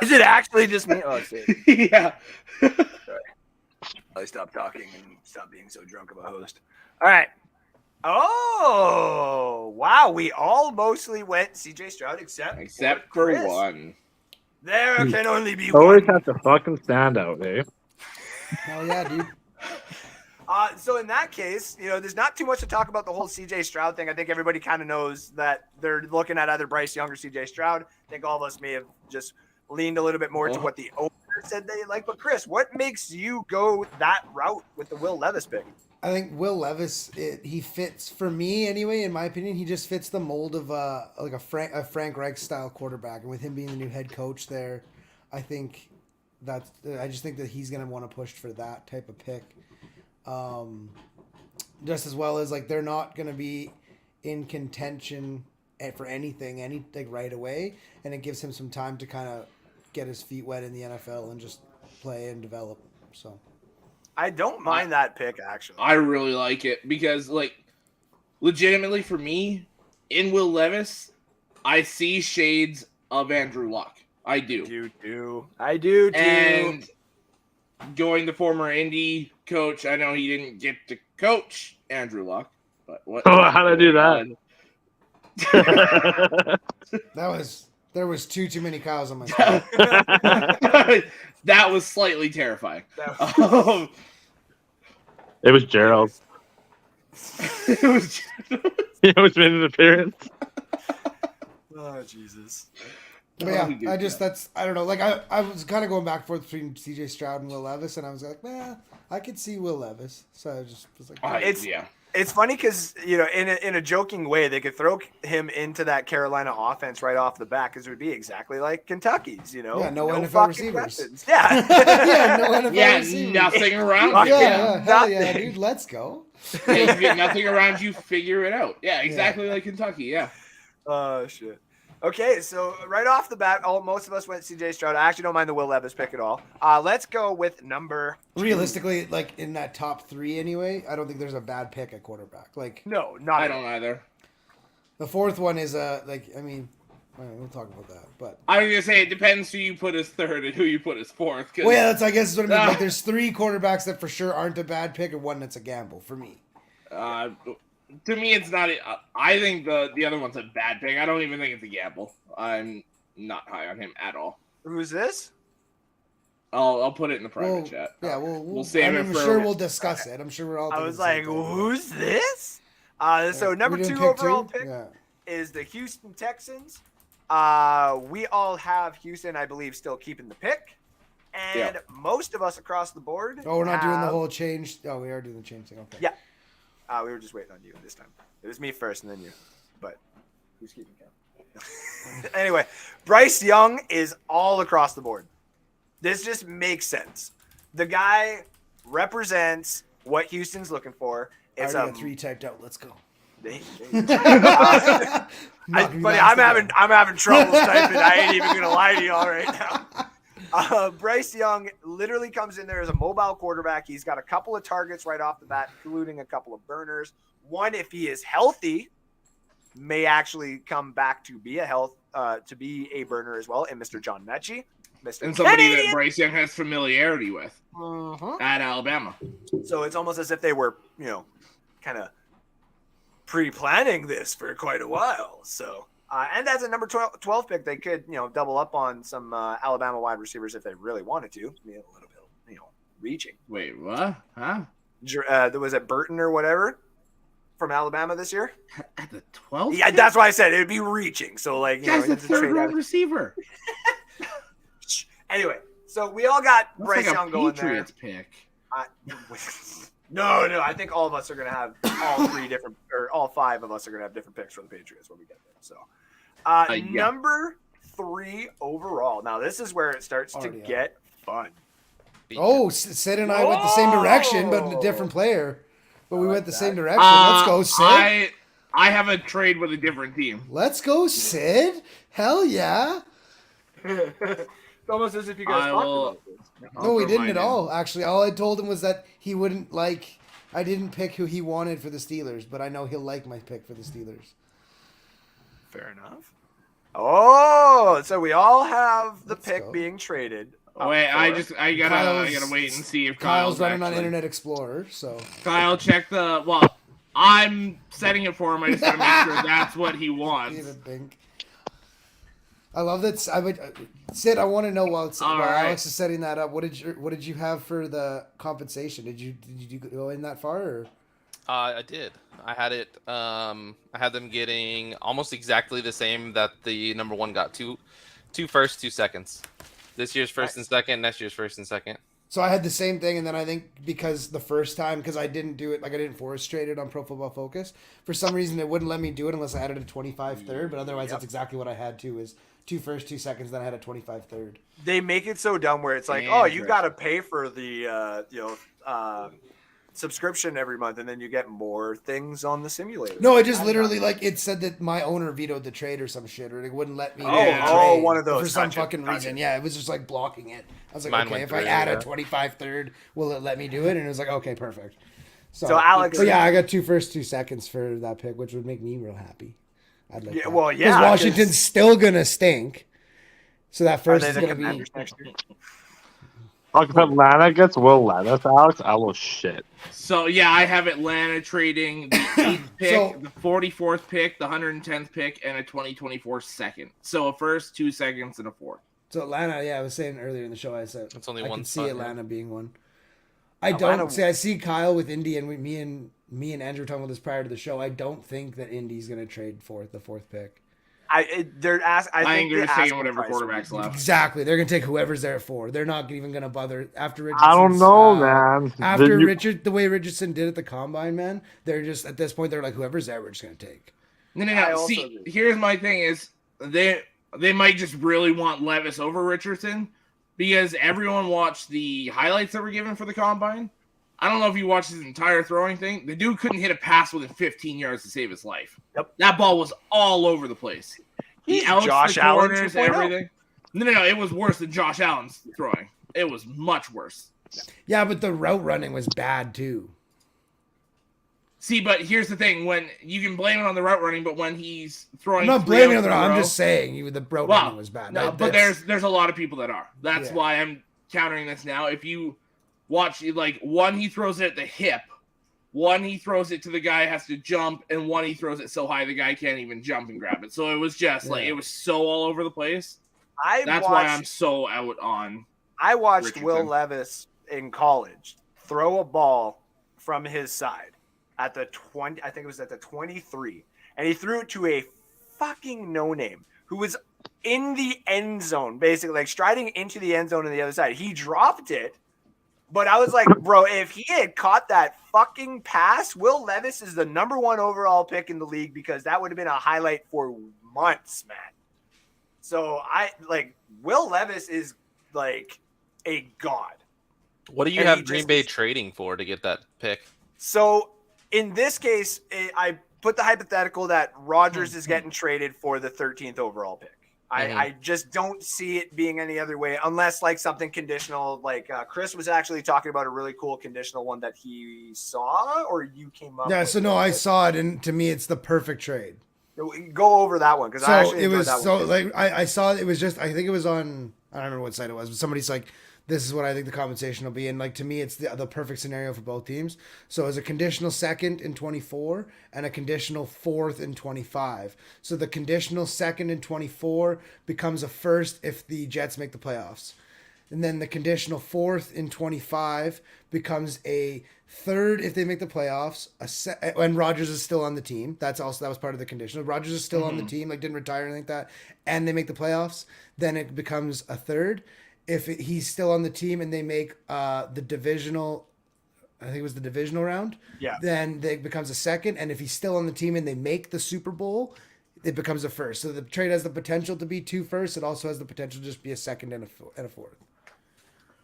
Is it actually just me? Oh, shit. yeah. I stop talking and stop being so drunk of a host. All right. Oh, wow. We all mostly went CJ Stroud Except for Chris. one. There can only be Always one. have to fucking stand out, eh? Hell yeah, dude. So in that case, there's not too much to talk about the whole CJ Stroud thing. I think everybody kind of knows that they're looking at either Bryce Young or CJ Stroud. I think all of us may have just leaned a little bit more to what the owner said they like. But Chris, what makes you go that route with the Will Levis pick? I think Will Levis, he fits, for me anyway, in my opinion, he just fits the mold of like a Frank Reich style quarterback. And with him being the new head coach there, I just think that he's going to want to push for that type of pick. Just as well as like they're not going to be in contention for anything right away, and it gives him some time to kind of get his feet wet in the NFL and just play and develop. So I don't mind that pick, actually. I really like it because, like, legitimately for me, in Will Levis, I see shades of Andrew Luck. I do. I do too. And going the former Indy coach, I know he didn't get to coach Andrew Luck, but what? Oh, how'd I do that? There was too many cows on my side. That was slightly terrifying. It was Gerald. It was. He always made an appearance. Oh, Jesus. But yeah, I don't know. Like I was kind of going back and forth between CJ Stroud and Will Levis, and I was like, I could see Will Levis. So I just was like, It's funny because, in a joking way, they could throw him into that Carolina offense right off the bat because it would be exactly like Kentucky's, Yeah, no NFL fucking receivers. weapons. Yeah. yeah, no NFL Yeah, receivers. nothing around Fuck you. Yeah, hell yeah, nothing. dude, let's go. Yeah, you get nothing around you, figure it out. Yeah, exactly like Kentucky, yeah. Oh, shit. Okay, so right off the bat, most of us went C.J. Stroud. I actually don't mind the Will Levis pick at all. Let's go with number 2. Realistically, like in that top 3 anyway, I don't think there's a bad pick at quarterback. Like No, not I at all. don't either. the 4th one is we'll talk about that. But I was gonna say it depends who you put as 3rd and who you put as 4th. well, yeah, I guess is what I mean. Like there's 3 quarterbacks that for sure aren't a bad pick, and 1 that's a gamble for me. To me, it's not. I think the other one's a bad pick. I don't even think it's a gamble. I'm not high on him at all. Who's this? I'll put it in the private chat. Yeah, we'll save it I'm for. sure we'll discuss it. I'm sure we're all. I was like, who's this? So number We didn't 2 pick overall 2? pick Yeah. is the Houston Texans. We all have Houston, I believe, still keeping the pick. And most of us across the board. Oh, we're not doing the have- whole change. Oh, we are doing the change thing. Okay. Yeah. We were just waiting on you this time. It was me first and then you. But who's keeping count? Anyway, Bryce Young is all across the board. This just makes sense. The guy represents what Houston's looking for. It's I already got 3 typed out. Let's go. Buddy, I'm having trouble typing. I ain't even gonna lie to y'all right now. Bryce Young literally comes in there as a mobile quarterback. He's got a couple of targets right off the bat, including a couple of burners. One, if he is healthy, may actually come back to be a burner as well. And Mr. John Mechie, Mr. And somebody Canadian. that Bryce Young has familiarity with Mhm. at Alabama. So it's almost as if they were, kind of pre-planning this for quite a while. So, and as a number 12 pick, they could, double up on some Alabama wide receivers if they really wanted to. Be a little bit, reaching. Wait, what? Huh? There was a Burton or whatever from Alabama this year. At the 12th? Yeah, that's why I said it would be reaching. So, like, That's you a have to trade third round out. receiver. Anyway, so we all got That's Bryce like Young a going there. Patriots pick. No. I think all of us are going to have all 5 of us are going to have different picks for the Patriots when we get there. So, Yeah. number 3 overall. Now, this is where it starts to Already get fun. Oh, Sid and I went the same direction, but a different player. But we went the same direction. Let's go, Sid. I have a trade with a different team. Let's go, Sid. Hell yeah. It's almost as if you guys talked about this. No, we didn't at all. Actually, all I told him was that he wouldn't like. I didn't pick who he wanted for the Steelers, but I know he'll like my pick for the Steelers. Fair enough. Oh, so we all have the Let's pick go. being traded. Wait, I gotta Kyle's- wait and see if Kyle's running on actually- Internet Explorer, so Kyle, check the. Well, I'm setting it for him. I just gotta make sure that's what he wants. David Bink. I love that. Sid, I want to know while right. Alex is setting that up. What did you have for the compensation? Did you go in that far? Or? I did. I had it. I had them getting almost exactly the same that the number 1 got. Two first, 2 seconds. This year's first and second. Next year's first and second. So I had the same thing, and then I think because the first time, because I didn't do it, like I didn't force trade it on Pro Football Focus, for some reason it wouldn't let me do it unless I added a 25 third, but otherwise that's exactly what I had too, is 2 first, 2 seconds, then I had a 25 third. They make it so dumb where it's like, Interesting. oh, you got to pay for the subscription every month, and then you get more things on the simulator. No, it just literally, like, it said that my owner vetoed the trade or some shit, or it wouldn't let me Oh, trade oh, one of those. for some Gotcha, fucking gotcha. reason. Yeah, it was just like blocking it. I was like, Mine okay, went if I through, add a yeah. 25 third, will it let me do it? And it was like, okay, perfect. So Alex, But yeah, I got 2 first, 2 seconds for that pick, which would make me real happy. I'd like Yeah, that. well, yeah, because Washington's still gonna stink. So that are first they is the gonna be. Commanders next year? Like if Atlanta gets Will Levis, Alex, I will shit. So yeah, I have Atlanta trading the 8th pick, So- the 44th pick, the 110th pick, and a 2024 second. So a first, 2 seconds, and a 4th. So Atlanta, yeah, I was saying earlier in the show, I said It's only I one can see spot, yeah. Atlanta being one. I Atlanta- don't see. I see Kyle with Indy, and me and Andrew talking about this prior to the show. I don't think that Indy's gonna trade for the 4th pick. I think I think the they're taking asking whatever price would be- quarterbacks left. Exactly, they're gonna take whoever's there at 4. They're not even gonna bother after Richardson's, I don't know, man. After Did you- the way Richardson did at the combine, man, they're just at this point they're like whoever's there, we're just gonna take. No. I also See, agree. here's my thing: is they might just really want Levis over Richardson because everyone watched the highlights that were given for the combine. I don't know if you watched his entire throwing thing. The dude couldn't hit a pass within 15 yards to save his life. Yep. That ball was all over the place. He He's outs Josh the Allen corners, 2.0. everything. No. It was worse than Josh Allen's throwing. It was much worse. Yeah, but the route running was bad too. See, but here's the thing: when you can blame it on the route running, but when he's throwing, I'm not three blaming outs it in on a the I'm row- just saying the route Well, running was bad. No, but there's a lot of people that are. That's Yeah. why I'm countering this now. If you watch, like, one he throws it at the hip, one he throws it to the guy has to jump, and one he throws it so high the guy can't even jump and grab it. So it was just like Yeah. it was so all over the place. That's watched, why I'm so out on. I watched Richardson. Will Levis in college throw a ball from his side at the 20. I think it was at the 23, and he threw it to a fucking no-name who was in the end zone, basically like striding into the end zone on the other side. He dropped it, but I was like, bro, if he had caught that fucking pass, Will Levis is the #1 overall pick in the league because that would have been a highlight for months, man. So Will Levis is like a god. What do you And have he Green just- Bay trading for to get that pick? So in this case, I put the hypothetical that Rodgers is getting traded for the 13th overall pick. I just don't see it being any other way unless like something conditional. Like Chris was actually talking about a really cool conditional one that he saw or you came up Yeah, with. so no, I saw it, and to me, it's the perfect trade. Go over that one because I So actually it enjoyed was that so one. like I saw it was just I think it was on I don't remember what site it was, but somebody's like, this is what I think the compensation will be, and like to me, it's the perfect scenario for both teams. So as a conditional second in 24 and a conditional fourth in 25. So the conditional second in 24 becomes a first if the Jets make the playoffs. And then the conditional fourth in 25 becomes a third if they make the playoffs. And Rodgers is still on the team. That was part of the conditional. Rodgers is still on the team, like didn't retire or anything like that. And they make the playoffs. Then it becomes a third. If he's still on the team and they make the divisional, I think it was the divisional round. Yeah. Then it becomes a second. And if he's still on the team and they make the Super Bowl, it becomes a first. So the trade has the potential to be 2 firsts. It also has the potential to just be a second and a fourth.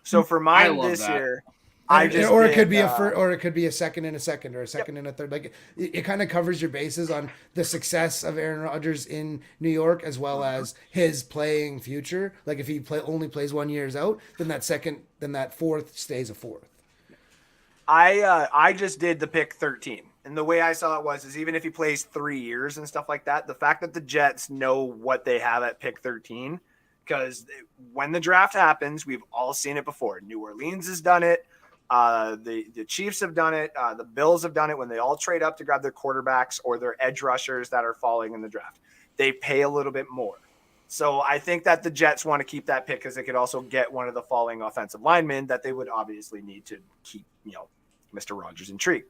So for I mine love this that. year, Or it could be or it could be a second and a second, or a second and a third. Like it kind of covers your bases on the success of Aaron Rodgers in New York as well as his playing future. Like if he only plays 1 year out, then that fourth stays a fourth. I just did the pick 13. And the way I saw it is even if he plays 3 years and stuff like that, the fact that the Jets know what they have at pick 13, because when the draft happens, we've all seen it before. New Orleans has done it. The Chiefs have done it. The Bills have done it when they all trade up to grab their quarterbacks or their edge rushers that are falling in the draft. They pay a little bit more. So I think that the Jets want to keep that pick because they could also get one of the falling offensive linemen that they would obviously need to keep, Mr. Rodgers intrigued.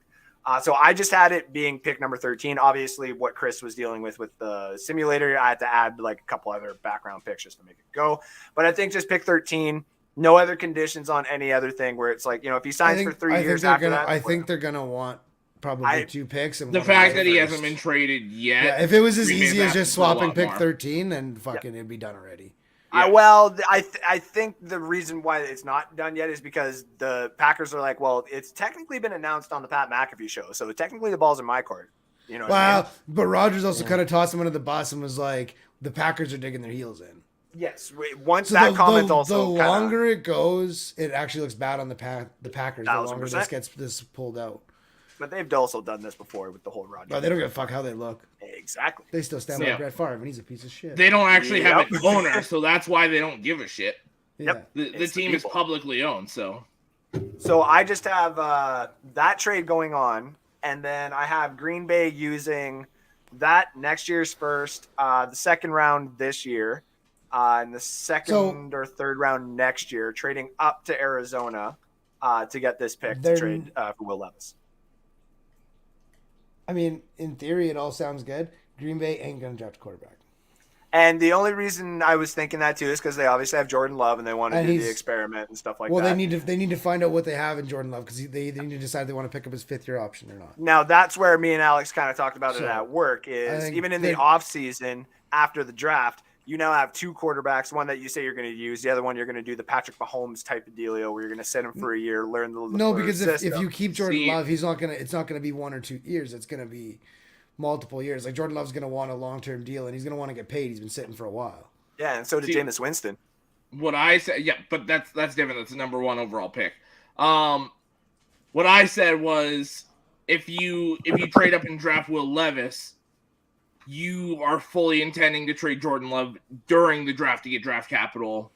So I just had it being pick number 13. Obviously, what Chris was dealing with the simulator, I had to add like a couple other background picks just to make it go. But I think just pick 13. No other conditions on any other thing where it's like, if he signs for 3 years after that. I think they're gonna want probably 2 picks. And The one fact of that he first. hasn't been traded yet. Yeah, if it was as Green Bay's easy as asking just for a lot swapping pick more. 13, then fucking it'd be done already. I think the reason why it's not done yet is because the Packers are like, well, it's technically been announced on the Pat McAfee show, so technically the ball's in my court. You know what I mean? But Rodgers also kind of tossed him under the bus and was like, the Packers are digging their heels in. Yes. Once So that comment also the longer it goes, it actually looks bad on the Packers. The longer 1000%. this pulled out. But they've also done this before with the whole Rodgers. But they don't give a fuck how they look. Exactly. They still stand by Brett Favre, and he's a piece of shit. They don't actually have Yep. an owner, so that's why they don't give a shit. Yeah. The It's the team is people. publicly owned, so. So I just have that trade going on, and then I have Green Bay using that next year's first, the second round this year, and the second or third round next year, trading up to Arizona to get this pick to trade for Will Levis. I mean, in theory, it all sounds good. Green Bay ain't going to draft a quarterback. And the only reason I was thinking that too is because they obviously have Jordan Love and they want to do the experiment and stuff like that. Well, they need to find out what they have in Jordan Love because they need to decide if they want to pick up his 5th-year option or not. Now that's where me and Alex kind of talked about it at work. Is think even in the off season after the draft, you now have 2 quarterbacks. One that you say you're going to use, the other one you're going to do the Patrick Mahomes type of dealio where you're going to sit him for a year, learn the No, because if system. you keep Jordan Love, it's not going to be 1 or 2 years. It's going to be multiple years. Like Jordan Love's going to want a long-term deal, and he's going to want to get paid. He's been sitting for a while. Yeah, and so did See- Jameis Winston. What I said, yeah, but that's different. That's the number 1 overall pick. What I said was if you trade up and draft Will Levis, you are fully intending to trade Jordan Love during the draft to get draft capital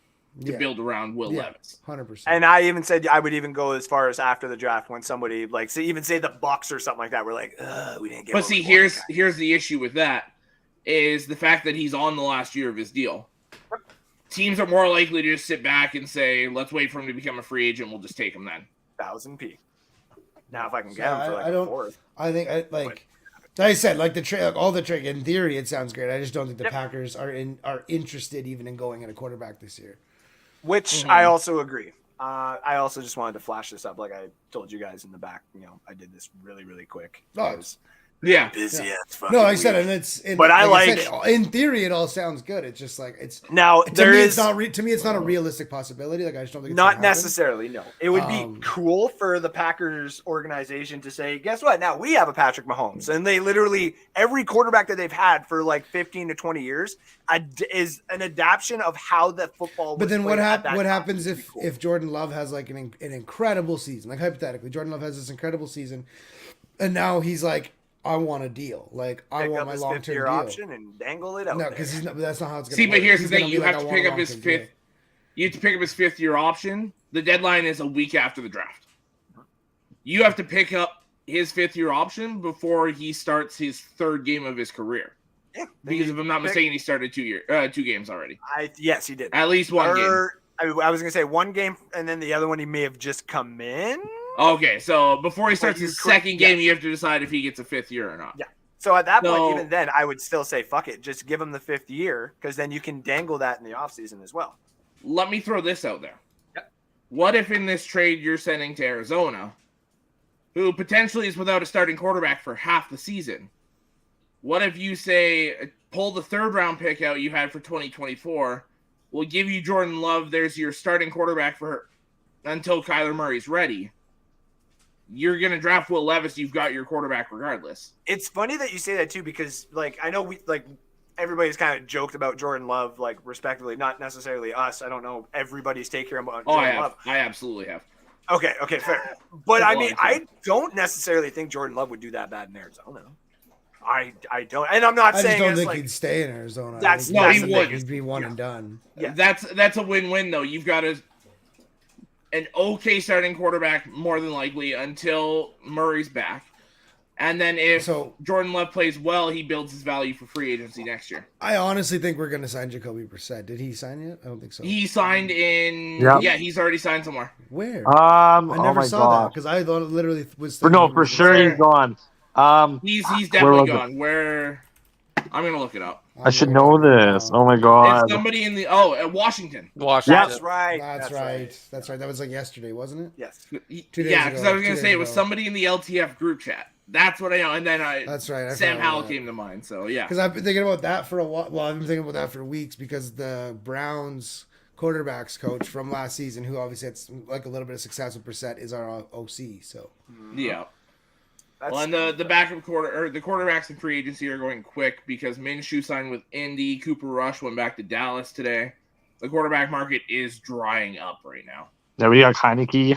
to build around Will Levis. 100%. And I even said I would even go as far as after the draft when somebody like say the Bucks or something like that. We're like, we didn't get. But see, here's the issue with that is the fact that he's on the last year of his deal. Teams are more likely to just sit back and say, let's wait for him to become a free agent. We'll just take him then. 1,000p. Now, if I can get him for like I don't. a fourth. I think like I said, like the trade, all the trade. In theory, it sounds great. I just don't think the Packers are interested even in going at a quarterback this year. Which I also agree. I also just wanted to flash this up, like I told you guys in the back. I did this really, really quick. Oh, Yeah. Busy as fuck. No, I said, and it's. But I said, in theory, it all sounds good. It's just like it's now to there me. is It's not to me. It's not a realistic possibility. Like I just don't think it's not gonna happen. necessarily. No, it would be cool for the Packers organization to say, guess what? Now we have a Patrick Mahomes, and they literally every quarterback that they've had for like 15 to 20 years is an adaptation of how the football. But then what happens It'd be if cool. if Jordan Love has like an incredible season? Like hypothetically, Jordan Love has this incredible season, and now he's like, I want a deal. Like I pick want up my his long term 5th-year deal. option and dangle it out? No, there. because that's not how it's going to See, work. but here's the He's gonna thing: be you like, have I to want pick a up his long-term 5th. deal. You have to pick up his 5th-year option. The deadline is a week after the draft. You have to pick up his 5th-year option before he starts his 3rd game of his career. Yeah, Because if I'm not mistaken, he started 2 games already. Yes, he did. At least one game. I was gonna say one game, and then the other one he may have just come in. Okay, so before he starts his correct- 2nd game, yes. you have to decide if he gets a 5th year or not. Yeah. So at that So- point, even then, I would still say fuck it, just give him the 5th year, because then you can dangle that in the offseason as well. Let me throw this out there. Yep. What if in this trade you're sending to Arizona, who potentially is without a starting quarterback for half the season? What if you say, pull the 3rd round pick out you had for 2024, we'll give you Jordan Love, there's your starting quarterback for until Kyler Murray's ready. You're going to draft Will Levis, you've got your quarterback regardless. It's funny that you say that too, because like I know everybody's kind of joked about Jordan Love, like respectively, not necessarily us. I don't know everybody's take here about Jordan Love. I absolutely have. Okay, fair. But I Well, mean, I I don't necessarily think Jordan Love would do that bad in Arizona. I don't, and I'm not I just saying don't it's think like he'd stay in Arizona. That's- No, he the would. He'd be one and done. Yeah. That's a win-win though. You've got an okay starting quarterback more than likely until Murray's back. And then if Jordan Love plays well, he builds his value for free agency next year. I honestly think we're going to sign Jacoby Brissett. Did he sign yet? I don't think so. He signed in Yep. Yeah, he's already signed somewhere. Where? I I never my saw that god. because I thought it literally was. For sure he's gone. He's Where definitely was it? gone. Where I'm gonna look it up. I should know this. Oh my It's god. somebody in the Washington. Washington. that's right. That's right. That's right. That was like yesterday, wasn't it? Yes. 2 days Yeah, ago. because I was 2 gonna days say it was ago. somebody in the LTF group chat. That's what I know. And then That's right. I Sam forgot Howell about that. came to mind. So yeah. Because I've been thinking about that for a while. Well, I've been thinking about that for weeks because the Browns quarterbacks coach from last season, who obviously had like a little bit of success with Brissett, is our OC. So Yeah. That's, Well, and the backup the quarterbacks in free agency are going quick because Minshew signed with Indy. Cooper Rush went back to Dallas today. The quarterback market is drying up right now. There we got Heineke.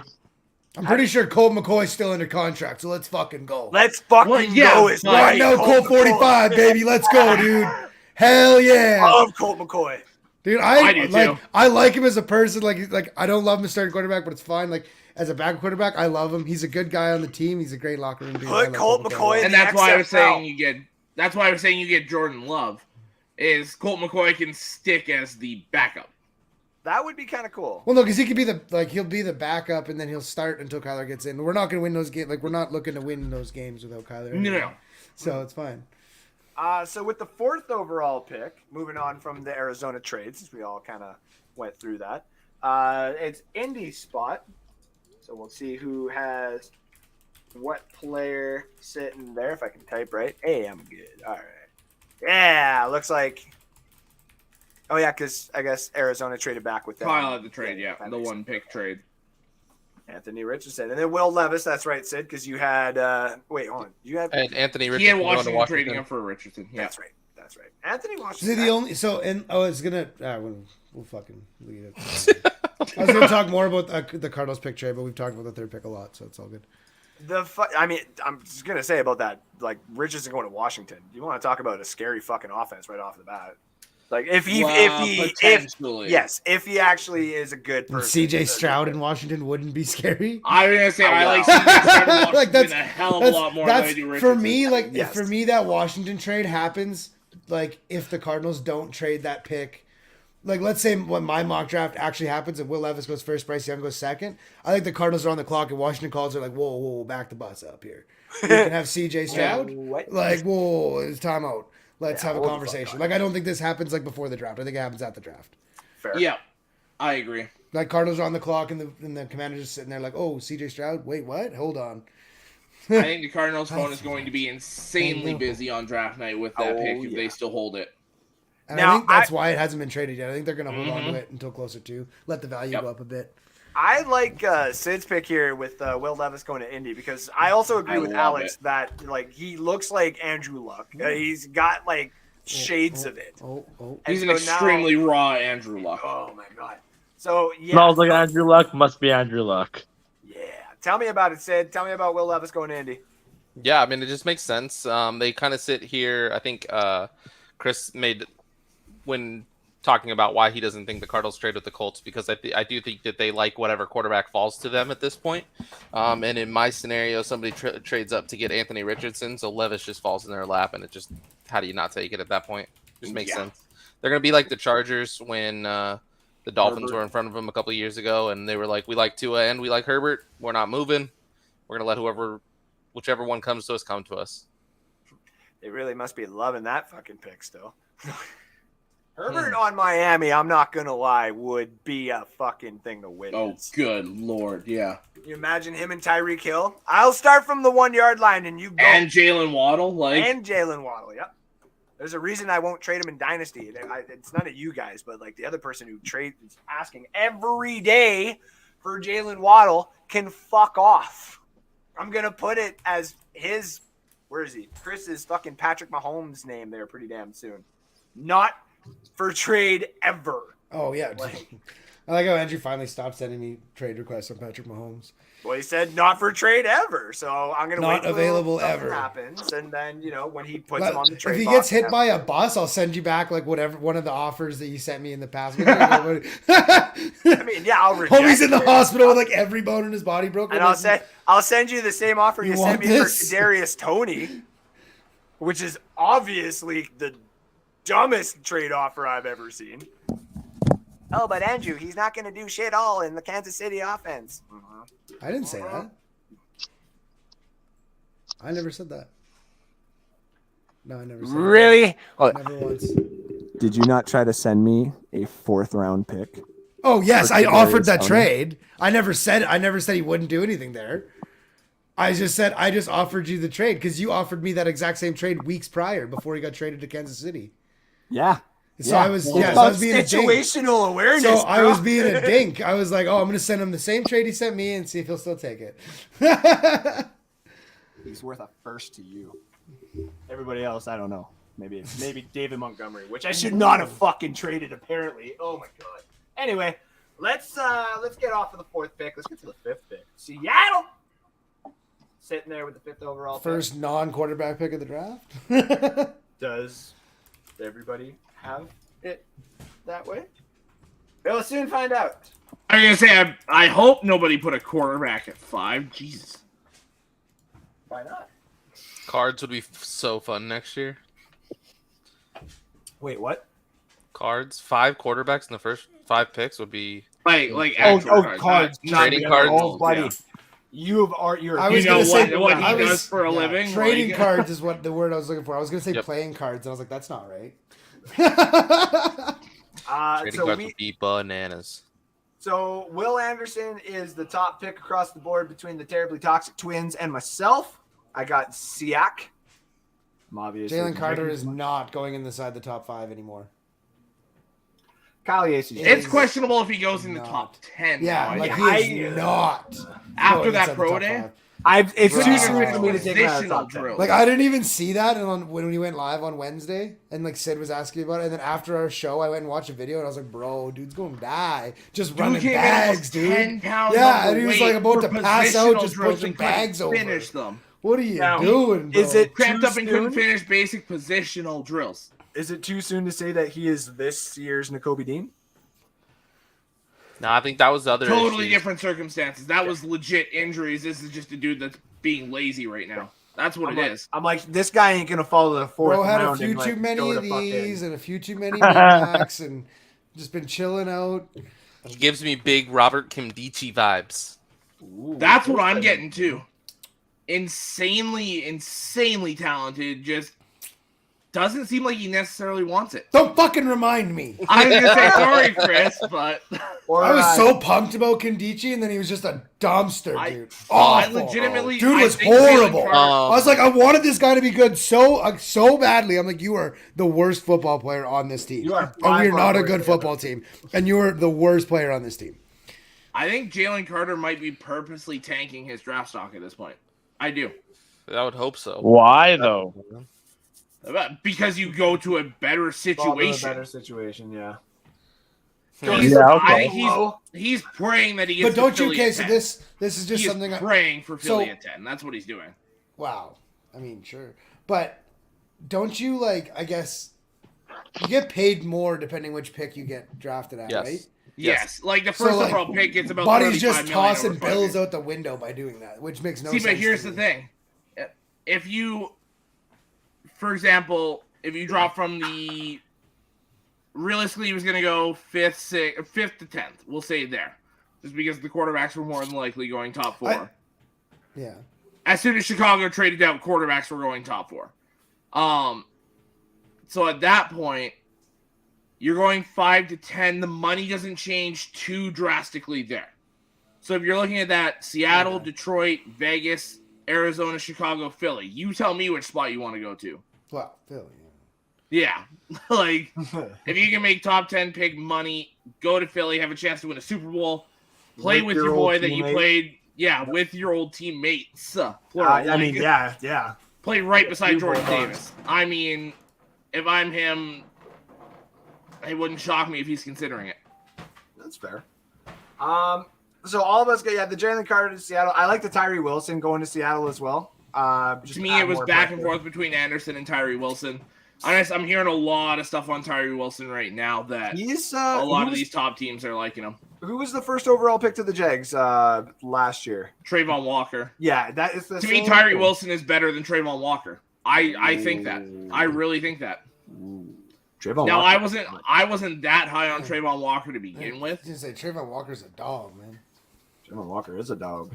I'm pretty sure Colt McCoy's still under contract. So let's fucking go. let's fucking Well, yeah, go. Is but- Right right. now, Colt 45, baby. Let's go, dude. Hell I yeah, love Colt McCoy. dude. I do, like. too. I like him as a person. Like I don't love him as starting quarterback, but it's fine. Like as a backup quarterback, I love him. He's a good guy on the team. He's a great locker room dude. Put I like Colt a McCoy lot. And the that's why I was XFL. saying you get Jordan Love. Is Colt McCoy can stick as the backup. That would be kind of cool. Well, no, because he could be he'll be the backup, and then he'll start until Kyler gets in. We're not going to win those games. Like we're not looking to win those games without Kyler. No. So it's fine. So with the 4th overall pick, moving on from the Arizona trade, since we all kind of went through that, it's Indy's spot. So we'll see who has what player sitting there. If I can type right. Hey, I'm good. All right. Yeah, looks like. Oh yeah, because I guess Arizona traded back with them. Kyle had the trade, yeah, that the makes one pick trade. Anthony Richardson. And then Will Levis, that's right, Sid, because you had wait, hold on. You had And Anthony He had Richardson going to Washington trading Washington. him for Richardson. Yeah. That's right. That's right. Anthony Is Washington. it the only? So and I was gonna. We'll fucking leave it. I was gonna talk more about the Cardinals pick trade, but we've talked about the third pick a lot, so it's all good. I mean, I'm just gonna say about that, like Richardson going to Washington. You want to talk about a scary fucking offense right off the bat? Like if he actually is a good person. CJ Stroud in Washington wouldn't be scary. I was gonna say I like wow. CJ Stroud in Washington Like, that's- a hell of a lot more than I do Richardson. For me, like Yes. for me, that Washington trade happens. Like if the Cardinals don't trade that pick, like let's say when my mock draft actually happens and Will Levis goes first, Bryce Young goes second. I think the Cardinals are on the clock and Washington calls are like, whoa, back the bus up here. We can have CJ Stroud. What? Like, whoa, it's timeout. Let's have a hold the fuck conversation. on. Like I don't think this happens like before the draft. I think it happens at the draft. Fair. Yeah, I agree. Like Cardinals are on the clock and the Commanders just sitting there like, oh, CJ Stroud. Wait, what? Hold on. I think the Cardinals phone is going to be insanely busy on draft night with that pick if they still hold it. And Now, I think that's why it hasn't been traded yet. I think they're going to hold on to it until closer to let the value Yep. go up a bit. I like Sid's pick here with Will Levis going to Indy because I also agree I with love Alex it. that like he looks like Andrew Luck. He's got like shades of it. Oh. And He's an so now- extremely raw Andrew Luck. Oh my god. So yeah. Smells like Andrew Luck. Must be Andrew Luck. Yeah. Tell me about it, Sid. Tell me about Will Levis going to Indy. Yeah, I mean, it just makes sense. They kind of sit here. I think Chris made when talking about why he doesn't think the Cardinals trade with the Colts because I do think that they like whatever quarterback falls to them at this point. And in my scenario, somebody trades up to get Anthony Richardson, so Levis just falls in their lap, and it just how do you not take it at that point? Just makes sense. They're gonna be like the Chargers when the Dolphins were in front of them a couple of years ago, and they were like, "We like Tua and we like Herbert. We're not moving. We're gonna let whichever one comes to us, come to us." They really must be loving that fucking pick still. Herbert on Miami, I'm not gonna lie, would be a fucking thing to witness. Oh, good lord, yeah. Can you imagine him and Tyreek Hill? I'll start from the 1 yard line and you go. And Jalen Waddle, And Jalen Waddle, yep. There's a reason I won't trade him in Dynasty. It's none of you guys, but like the other person who trades is asking every day for Jalen Waddle can fuck off. I'm gonna put it as his. Where is he? Chris's fucking Patrick Mahomes name there pretty damn soon. Not for trade ever. Oh, yeah. I like how Andrew finally stopped sending me trade requests on Patrick Mahomes. Well, he said not for trade ever. So I'm gonna Not wait till available something ever. happens, and then when he puts him on the trade. If he box, gets hit yeah. by a bus, I'll send you back like whatever one of the offers that you sent me in the past. I mean, yeah, I'll reject. Homie's in the it. hospital with like every bone in his body broken. And I'll send you the same offer you sent want me this? for Kadarius Toney, which is obviously the dumbest trade offer I've ever seen. Oh, but Andrew, he's not going to do shit all in the Kansas City offense. I didn't say that. I never said that. No, I never said Really? that. Never once. Did you not try to send me a 4th round pick? Oh yes, For I offered Kadarius that Toney? trade. I never said he wouldn't do anything there. I just said I just offered you the trade because you offered me that exact same trade weeks prior before he got traded to Kansas City. Yeah. So Yeah. I was Well, I was being a dink. Situational awareness. So I bro. was being a dink. I was like, oh, I'm gonna send him the same trade he sent me and see if he'll still take it. He's worth a first to you. Everybody else, I don't know. Maybe David Montgomery, which I should not have fucking traded. Apparently. Oh my god. Anyway, let's get off of the 4th pick. Let's get to the 5th pick. Seattle sitting there with the 5th overall pick. First non-quarterback pick of the draft. Does everybody have it that way? We'll soon find out. I'm gonna say I hope nobody put a quarterback at 5. Jesus. Why not? Cards would be so fun next year. Wait, what? Cards, 5 quarterbacks in the first 5 picks would be. Like actual cards. not Trading cards. Oh, buddy. Yeah. You're I You was know gonna say what he I was- does for a living? Trading Like- cards is what the word I was looking for. I was gonna say Yep. playing cards, and I was like, that's not right. Trading so cards we would be bananas. So Will Anderson is the top pick across the board between the Terribly Toxic Twins and myself. I got Siak. I'm obviously Jalen Carter is not going inside the top 5 anymore. Kyle Yates is It's questionable if he goes in the not. top 10. Yeah, now. like I- he is not. after going that inside the pro top day. five. It's Bro. too soon for me to take him out of the Positional top 10. drills. Like I didn't even see that, and when we went live on Wednesday, and like Sid was asking about it, and then after our show, I went and watched a video, and I was like, "Bro, dude's gonna die, just running came in bags, almost dude." 10 pounds Yeah, and he was overweight like about for to pass out, positional just drills pushing and couldn't bags over. finish them. What are you Now, doing, bro? is it Cramped too up and couldn't soon? finish basic positional drills. Is it too soon to say that he is this year's Nakobe Dean? No, I think that was the other Totally issues. different circumstances. That was legit injuries. This is just a dude that's being lazy right now. That's what it is. I'm like, this guy ain't gonna follow the fourth Bro had a round few and, like, too many go of to fucking- these, and a few too many Big Macs, and just been chilling out. He gives me big Robert Kimdichi vibes. Ooh, That's what I'm getting to. Insanely talented. Just doesn't seem like he necessarily wants it. Don't fucking remind me. I was gonna say sorry, Chris, but Or, I was so pumped about Kandichi, and then he was just a dumpster, dude. I Awful. legitimately, Dude I was think Jalen horrible. Carter- I was like, I wanted this guy to be good so badly. I'm like, you are the worst football player on this team. You are And by we are far not the a worst good player. football team. And you are the worst player on this team. I think Jalen Carter might be purposely tanking his draft stock at this point. I do. I would hope so. Why though? Because you go to a better situation. better situation, yeah. He's, Yeah, okay. he's praying that he gets But don't to you, Philly okay, at so 10. this is just He is something. praying for Philly So- at 10. That's what he's doing. Wow. I mean, sure. But don't you, like, I guess, you get paid more depending which pick you get drafted at, Yes. right? Yes, like the So, first like, overall pick gets about Buddy's 35 just million over tossing 5 bills years. out the window by doing that, which makes no See, sense. but here's to the me. thing. If you, for example, if you drop from the, realistically, he was going to go 5th to 10th. We'll say there. Just because the quarterbacks were more than likely going top 4. Yeah. As soon as Chicago traded out, quarterbacks were going top 4. So at that point, you're going 5 to 10. The money doesn't change too drastically there. So if you're looking at that, Seattle, Okay. Detroit, Vegas, Arizona, Chicago, Philly, you tell me which spot you want to go to. Well, Philly. Yeah. Like, if you can make top 10 pick money, go to Philly, have a chance to win a Super Bowl, play with your old boy that you teammate. played, with your old teammates. I Plural. mean, yeah. Play right beside You Jordan Bulldogs. Davis. I mean, if I'm him, it wouldn't shock me if he's considering it. That's fair. So all of us get the Jalen Carter to Seattle. I like the Tyree Wilson going to Seattle as well. Just To me, add it was more back and pressure. forth between Anderson and Tyree Wilson. Honest, I'm hearing a lot of stuff on Tyree Wilson right now that He's a lot of these top teams are liking him. Who was the first overall pick to the Jags last year? Trayvon Walker. Yeah, that is the To me, same Tyree thing. Wilson is better than Trayvon Walker. I think that. I really think that. Trayvon Now, Walker. I wasn't that high on Trayvon Walker to begin with. I was gonna say Trayvon Walker's a dog, man. Trayvon Walker is a dog.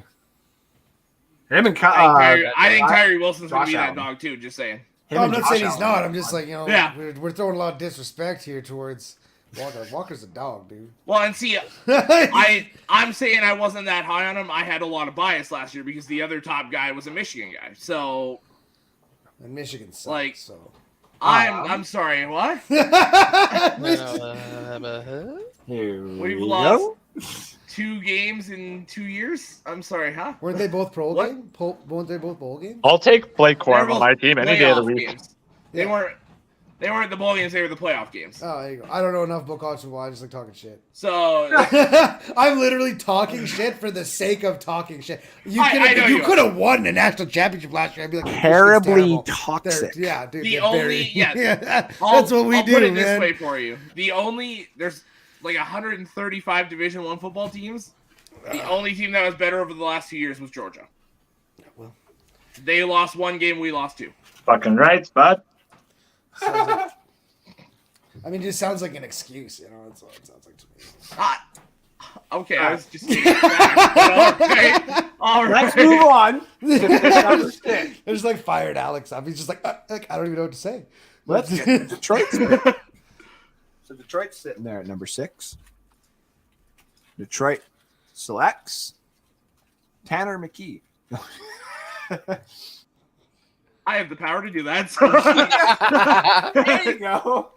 Him and I think Tyree Wilson's going to Josh be that Allen. dog too, just saying. No, I'm not saying he's not. I'm just like, Yeah. we're throwing a lot of disrespect here towards Walker. Walker's a dog, dude. Well, and see, I'm saying I wasn't that high on him. I had a lot of bias last year because the other top guy was a Michigan guy. So And Michigan sucks, Like- so. I'm sorry, what? Here We've we lost go. 2 games in 2 years? I'm sorry, huh? Weren't they both pro What? game? Weren't they both bowl games? I'll take Blake They were Corum on both my team any day of the playoff week. games. They Yeah. weren't the bowl games, they were the playoff games. Oh, there you go. I don't know enough about college football. I just like talking shit. So I'm literally talking shit for the sake of talking shit. You I know you could have won a national championship last year. I'd be like, Terribly "Michigan's terrible." toxic. They're- yeah, dude. The they're only- very- yeah. that's what we I'll do, put it man. this way for you. There's like 135 Division I football teams. The only team that was better over the last 2 years was Georgia. Well. They lost 1 game, we lost 2. Fucking right, bud. Sounds like- I mean, it just sounds like an excuse, you know. That's what it sounds like to me. Okay, I was just stating facts. All right. Let's move on. to number 6. There's like fired Alex up. He's just like, I don't even know what to say. Let's get to Detroit. So Detroit's sitting there at number 6. Detroit selects Tanner McKee. I have the power to do that. So. There you go.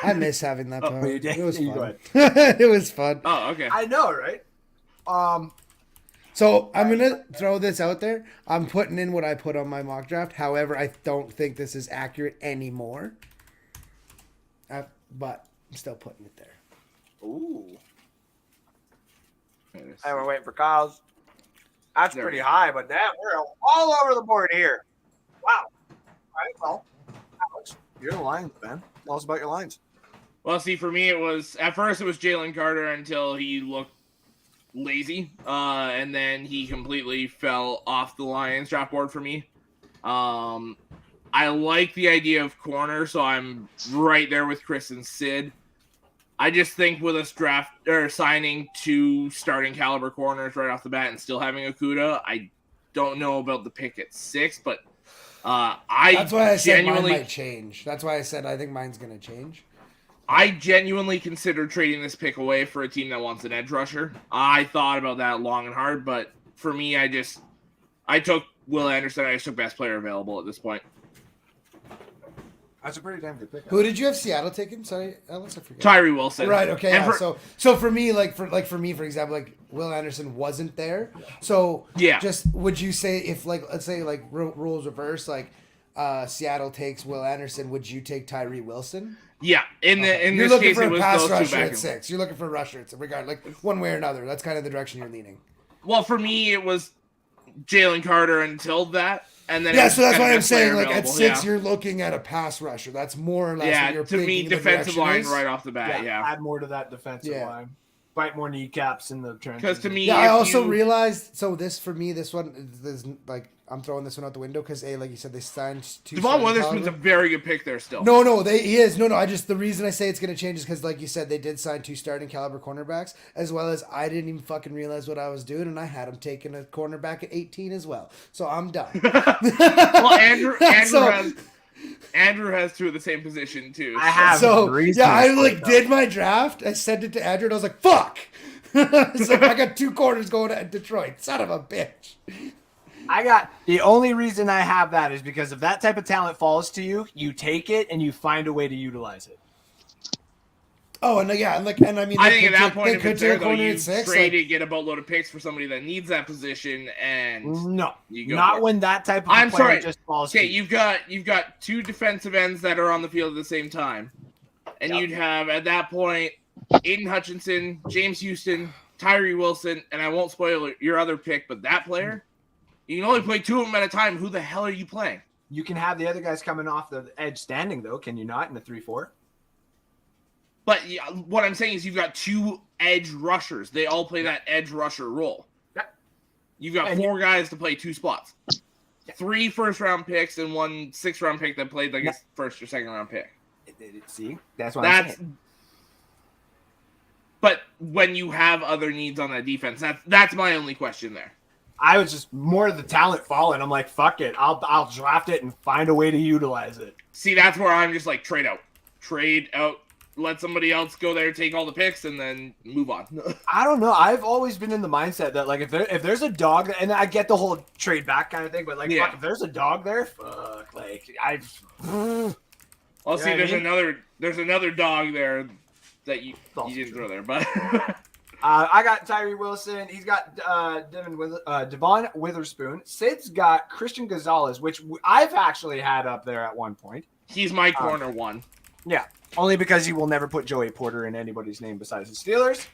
I miss having that power. you did. It was You fun. It was fun. Oh, okay. I know, right? So I'm gonna throw this out there. I'm putting in what I put on my mock draft. However, I don't think this is accurate anymore. But I'm still putting it there. Ooh. Wait a Hey, we're waiting for Kyle's. That's There pretty we go. high, but damn, we're all over the board here. Wow. All right, well, Alex, you're the Lions, man. Tell us about your Lions. Well, see, for me, at first it was Jalen Carter until he looked lazy, and then he completely fell off the Lions draft board for me. I like the idea of corner, so I'm right there with Chris and Sid. I just think with us signing 2 starting caliber corners right off the bat and still having Okuda, I don't know about the pick at 6, but That's why I said mine genuinely might change. That's why I said I think mine's gonna change. I genuinely considered trading this pick away for a team that wants an edge rusher. I thought about that long and hard, but for me, I took Will Anderson. I just took best player available at this point. That's a pretty damn good pick. Who did you have Seattle taking? Sorry, Alex, I forget. Tyree Wilson. Right. Okay. And Yeah. So for me, for me, for example, like Will Anderson wasn't there. So Yeah. just would you say if let's say rules reverse, Seattle takes Will Anderson, would you take Tyree Wilson? Yeah, in You're this looking case, for it a was pass those two rusher back at and 6. You're looking for a rusher at regard, one way or another. That's kind of the direction you're leaning. Well, for me, it was Jalen Carter until that, and then Yeah, so that's why I'm saying at available, 6 yeah. you're looking at a pass rusher. That's more or less what Yeah, you're to me, thinking the defensive direction line is. right off the bat. Yeah, Add more to that defensive Yeah. line. Bite more kneecaps in the trenches. because to me, Yeah, I if also you- realized. So this one is I'm throwing this one out the window because like you said, they signed 2. Devon starting Witherspoon's a caliber. very good pick there still. No, he is. No. The reason I say it's going to change is because, like you said, they did sign 2 starting caliber cornerbacks, as well as I didn't even fucking realize what I was doing, and I had him taking a cornerback at 18 as well. So I'm done. Well, So- Andrew has 2 of the same position too. I have. So reasons yeah, I for it, did my draft. I sent it to Andrew, and I was like, "Fuck!" It's like I got 2 corners going to Detroit. Son of a bitch. The only reason I have that is because if that type of talent falls to you, you take it and you find a way to utilize it. Oh, and yeah, and I mean, I they think at could that take- point, they if could it's there, take a though, corner you at 6. trade it, get a boatload of picks for somebody that needs that position, and No, You go for not it. when that type of I'm player sorry. just falls Okay, to you. you've got 2 defensive ends that are on the field at the same time, and Yep. you'd have at that point Aiden Hutchinson, James Houston, Tyree Wilson, and I won't spoil your other pick, but that player, you can only play 2 of them at a time. Who the hell are you playing? You can have the other guys coming off the edge standing, though, can you not, in the 3-4? But yeah, what I'm saying is you've got 2 edge rushers. They all play that edge rusher role. Yeah. You've got And 4 guys to play 2 spots. Yeah. 3 first-round picks and 1 6th-round pick that played like Yeah. a first or second-round pick. See? That's what I'm That's. saying. But when you have other needs on that defense, that's my only question there. I was just more of the talent falling. I'm like, fuck it. I'll draft it and find a way to utilize it. See, that's where I'm just like trade out, let somebody else go there, take all the picks, and then move on. I don't know. I've always been in the mindset that, like, if there's a dog, and I get the whole trade back kind of thing, but, like, Yeah. fuck, if there's a dog there, fuck, like, Well, You see, know what I there's another dog there that you Also didn't true. throw there, but I got Tyree Wilson. He's got Devon Witherspoon. Sid's got Christian Gonzalez, which I've actually had up there at one point. he's my corner one. Yeah, only because he will never put Joey Porter in anybody's name besides the Steelers.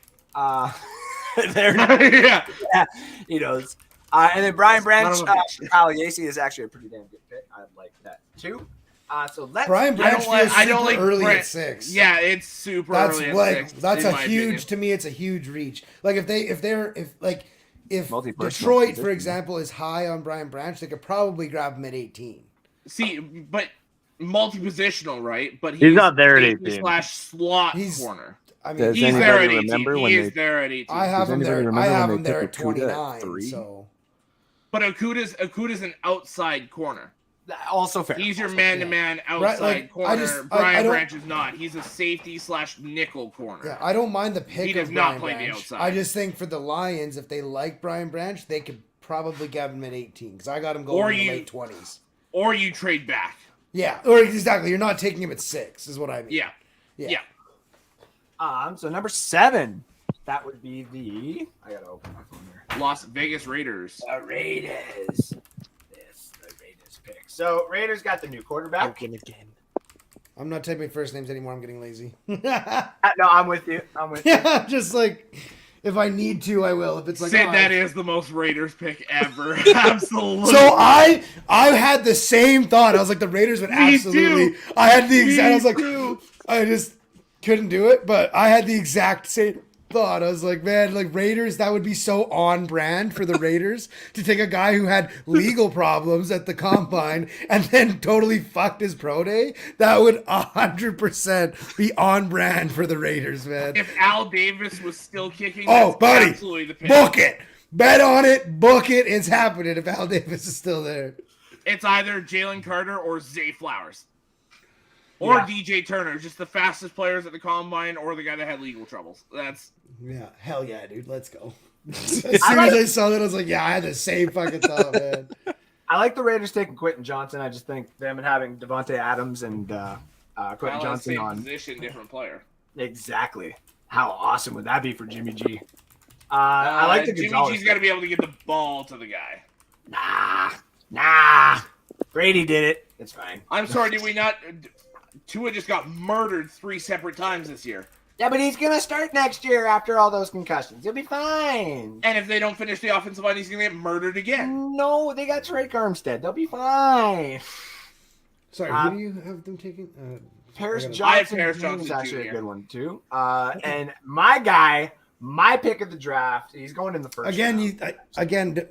They're not, Yeah. he knows. And then Brian Branch, Son of a bitch. Aliasi is actually a pretty damn good pick. I like that too. So let's. Brian Branch feels I don't super like early Brent- at 6. Yeah, it's super That's early. like at 6, that's in a my huge opinion. to me. It's a huge reach. Like if Multi-personal Detroit, for position. example, is high on Brian Branch, they could probably grab him at 18. See, but multi-positional, right? But He's not there at safety 18. / slot He's- corner. I mean, Does He's anybody there at 18. remember when He is they- there at 18. I have Does him anybody there. I remember have when him they there took at Okuda at 29. 3? So But Okuda's an outside corner. Also fair. He's your Also man-to-man outside Right, like, I corner. just- I Brian don't- Branch is not. He's a safety / nickel corner. yeah, I don't mind the pick. He does of not Brian play the Branch. outside. I just think for the Lions, if they like Brian Branch, they could probably get him at 18 because I got him going Or in the you- late 20s. Or you trade back. Yeah, or exactly. You're not taking him at 6, is what I mean. Yeah. Yeah. So number 7, that would be the. I gotta open my phone here. Las Vegas Raiders. The Raiders. The Raiders pick. So Raiders got the new quarterback. I'm not typing first names anymore. I'm getting lazy. No, I'm with you. Yeah, just like if I need to, I will. If it's like Sid, oh, that is the most Raiders pick ever. Absolutely. So I had the same thought. I was like, the Raiders would Me absolutely. too. I had the exact. I was like, too. I just couldn't do it, but I had the exact same thought. I was like, man, like Raiders, that would be so on brand for the Raiders to take a guy who had legal problems at the combine and then totally fucked his pro day. That would 100% be on brand for the Raiders, man. If Al Davis was still kicking, Oh, that's buddy, absolutely the pick. book it. Bet on it. Book it. It's happening if Al Davis is still there. It's either Jalen Carter or Zay Flowers. Or DJ Turner, just the fastest players at the combine, or the guy that had legal troubles. That's Yeah, hell yeah, dude. Let's go. As soon as I saw that, I was like, yeah, I had the same fucking thought, man. I like the Raiders taking Quentin Johnson. I just think them and having Devontae Adams and Quentin Well, Johnson same on. position, different player. Exactly. How awesome would that be for Jimmy G? I like the Jimmy Gonzalez G's got to be able to get the ball to the guy. Nah. Brady did it. It's fine. I'm sorry, did we not? Tua just got murdered 3 separate times this year. Yeah, but he's going to start next year after all those concussions. He'll be fine. And if they don't finish the offensive line, he's going to get murdered again. No, they got Tariq Armstead. They'll be fine. Sorry, who do you have them taking? Paris I I have Johnson, Paris Jr. Johnson is actually Jr. a good one, too. And my guy, my pick of the draft, he's going in the first round.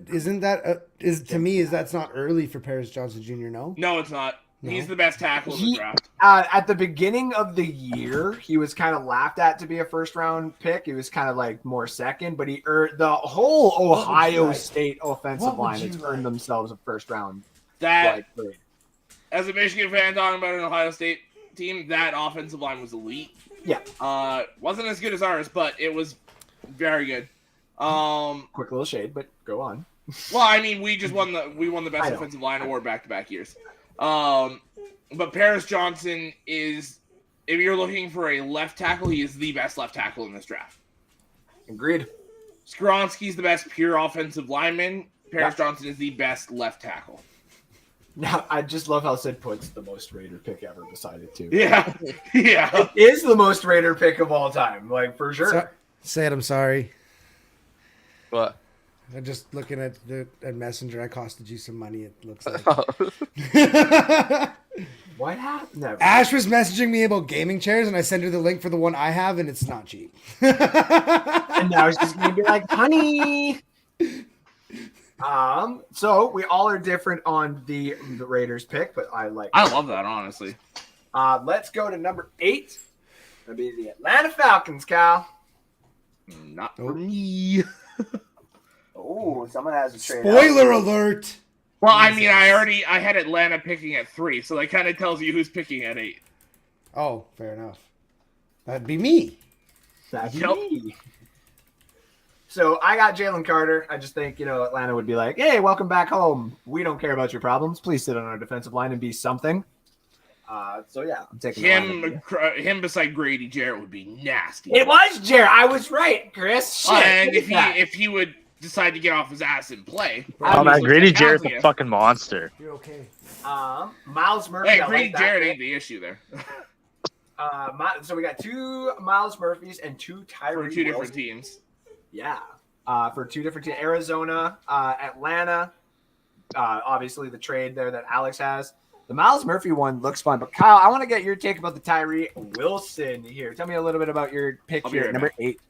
Isn't that to me? That's not early for Paris Johnson Jr. No. No, it's not. No. He's the best tackle in the draft. At the beginning of the year, he was kind of laughed at to be a first-round pick. He was kind of like more second, but he earned the whole Ohio State offensive line has earned themselves a first-round. That, as a Michigan fan talking about an Ohio State team, that offensive line was elite. Yeah. Wasn't as good as ours, but it was very good. Quick little shade, but go on. Well, I mean, we won the best offensive line award back-to-back years. But Paris Johnson is, if you're looking for a left tackle, he is the best left tackle in this draft. Agreed. Skoronski's the best pure offensive lineman. Paris Johnson is the best left tackle. Now, I just love how Sid puts the most Raider pick ever beside it, too. Yeah. Yeah. It is the most Raider pick of all time, like, for sure. Say it. I'm sorry. What? I'm just looking at Messenger. I costed you some money. It looks like. What happened? Never. Ash was messaging me about gaming chairs, and I sent her the link for the one I have, and it's not cheap. And now she's gonna be like, honey. So we all are different on the Raiders pick, but I love that, honestly. Let's go to number 8. That'll be the Atlanta Falcons, Cal. Not for me. Oh, someone has a trade. Spoiler alert. Well, I mean, I had Atlanta picking at 3, so that kind of tells you who's picking at 8. Oh, fair enough. That'd be me. That'd be me. So I got Jalen Carter. I just think, Atlanta would be like, hey, welcome back home. We don't care about your problems. Please sit on our defensive line and be something. So, yeah, I'm taking him beside Grady Jarrett would be nasty. It was Jarrett. I was right, Chris. Shit. And if he would decide to get off his ass and play. Oh, man, Grady Jarrett's a fucking monster. You're okay. Miles Murphy. Hey, Grady Jarrett ain't the issue there. So we got 2 Miles Murphys and 2 Tyree For 2 different Wilson. teams. Yeah. For 2 different teams. Arizona, Atlanta. Obviously, the trade there that Alex has. The Miles Murphy one looks fun. But, Kyle, I want to get your take about the Tyree Wilson here. Tell me a little bit about your pick here at number 8.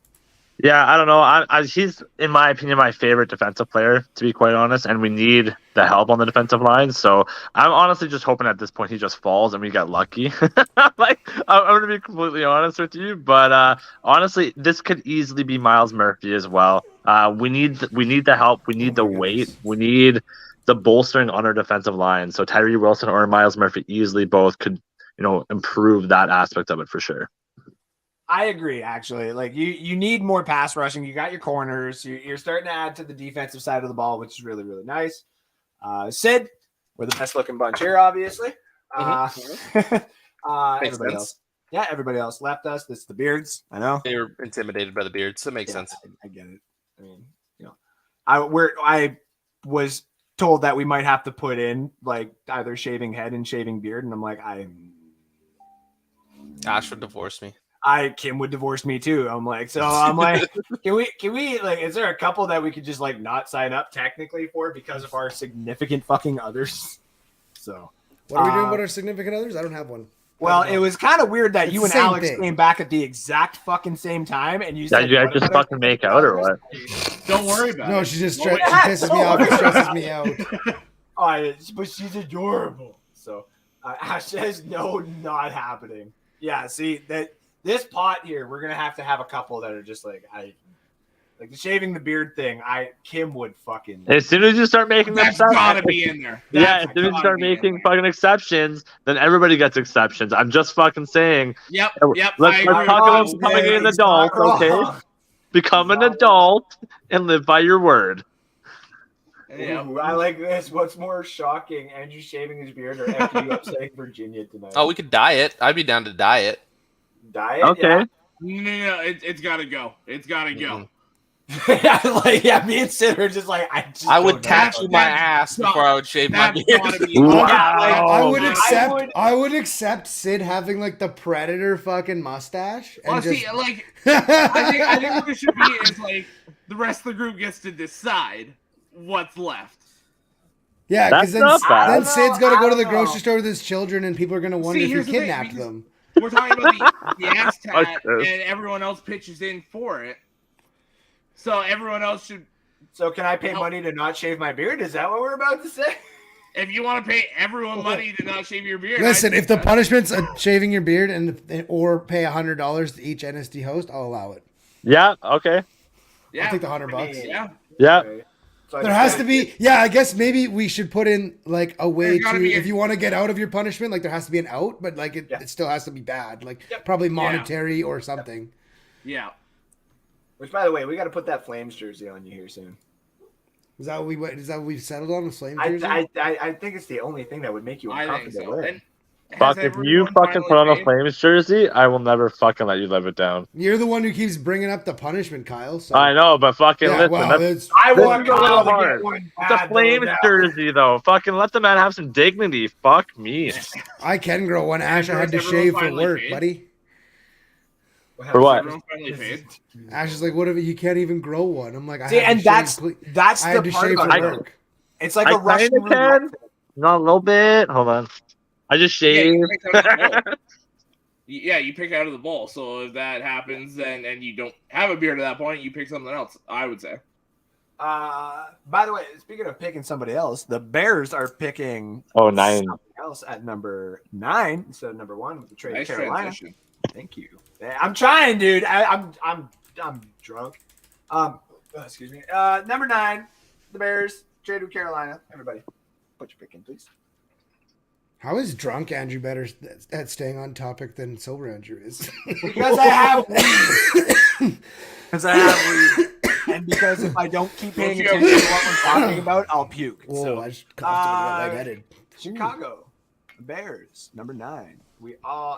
Yeah, I don't know. He's, in my opinion, my favorite defensive player, to be quite honest, and we need the help on the defensive line. So I'm honestly just hoping at this point he just falls and we got lucky. I'm going to be completely honest with you, but honestly, this could easily be Miles Murphy as well. We need the help. We need the weight. We need the bolstering on our defensive line. So Tyree Wilson or Miles Murphy easily both could, improve that aspect of it for sure. I agree, actually. Like, you need more pass rushing. You got your corners. You're starting to add to the defensive side of the ball, which is really, really nice. Sid, We're the best looking bunch here, obviously. Makes Everybody sense. else. Yeah, everybody else left us. This is the beards. I know. They were intimidated by the beards, so it makes Yeah, sense. I get it. I mean, I was told that we might have to put in like either shaving head and shaving beard, and I'm like, Ash would divorce me. Kim would divorce me too. I'm like, can we like, is there a couple that we could just like not sign up technically for because of our significant fucking others? So What are we doing about our significant others? I don't have one. well, it was kind of weird that It's you the and same Alex thing. came back at the exact fucking same time, and you Yeah, said, you guys what just about our fucking make out or what? Don't worry about No, it. she just Don't she worry. pisses me off and stresses me out. But she's adorable. So Ash says no, not happening. Yeah, see that this pot here, we're gonna have to have a couple that are just like like the shaving the beard thing. Kim would fucking. As soon as you start making That's exceptions, gotta be in there. yeah, as That's soon as you gotta start be in making there. fucking exceptions, then everybody gets exceptions. I'm just fucking saying. Yep. Let's I talk agree about with you. becoming an He's not adult, okay? wrong. Become an Not wrong. adult and live by your word. Yeah. Ooh, I like this. What's more shocking, Andrew shaving his beard or FU upsetting Virginia tonight? Oh, we could dye it. I'd be down to dye it. Diet? Okay. No, it's gotta go. It's gotta go. Yeah. Me and Sid are just like, I would don't know. tattoo my ass before I would shave my That's beard. gotta be. Wow. I would I accept. would- I would accept Sid having like the Predator fucking mustache. And Well, just... see, like, I think what it should be is like the rest of the group gets to decide what's left. yeah, because That's not bad. then Sid's got to I go to don't the know. grocery store with his children, and people are gonna wonder if here's he the thing, kidnapped because- them. We're talking about the ass tat, Okay. and everyone else pitches in for it. So everyone else should. So can I pay money to not shave my beard? Is that what we're about to say? If you want to pay everyone money to not shave your beard, Listen, I'd if the do that. punishment's shaving your beard or pay $100 to each NSD host, I'll allow it. Yeah, okay. yeah, I'll take the $100. Yeah, Yeah. Okay. So I There just has gotta- to be, yeah. I guess maybe we should put in like a way There's gotta to, be a- if you want to get out of your punishment, like there has to be an out, but like it, Yeah. it still has to be bad, like Yep. probably monetary or something. yeah. Which, by the way, we got to put that Flames jersey on you here soon. Is that what we've settled on? The Flame I jersey? think it's the only thing that would make you I think uncomfortable. so. wearing. And Fuck, has if you everyone fucking put on a finally paid? Flames jersey, I will never fucking let you live it down. You're the one who keeps bringing up the punishment, Kyle. So. I know, but fucking Yeah, listen, well, that's it's, I This want is a little Kyle to hard. get one it's a bad, Flames though, now. jersey, though. Fucking let the man have some dignity. Fuck me. I can grow one. Ash, I had to Everyone shave for finally work, paid? buddy. For what? Everyone finally paid. Ash is like, what if you can't even grow one? I'm like, I See, had to and shave that's I had the to part shave about for it. work. It's like I a Russian kinda roulette. can. Not a little bit. Hold on. I just Yeah, shaved. you pick out of the bowl. Yeah, you pick out of the bowl. So if that happens, then and you don't have a beard at that point, you pick something else. I would say. By the way, speaking of picking somebody else, the Bears are picking Oh, 9. somebody else at number 9 instead of number 1 with the trade Nice to Carolina. transition. Thank you. I'm trying, dude. I'm drunk. Excuse me. Number 9, the Bears trade with Carolina. Everybody, put your pick in, please. How is drunk Andrew better at staying on topic than sober Andrew is? Because I have weed. Because I have weed. And because if I don't keep paying Well, attention to what we're talking about, I'll puke. Whoa, So, I just constantly got lightheaded. Chicago Bears, number 9.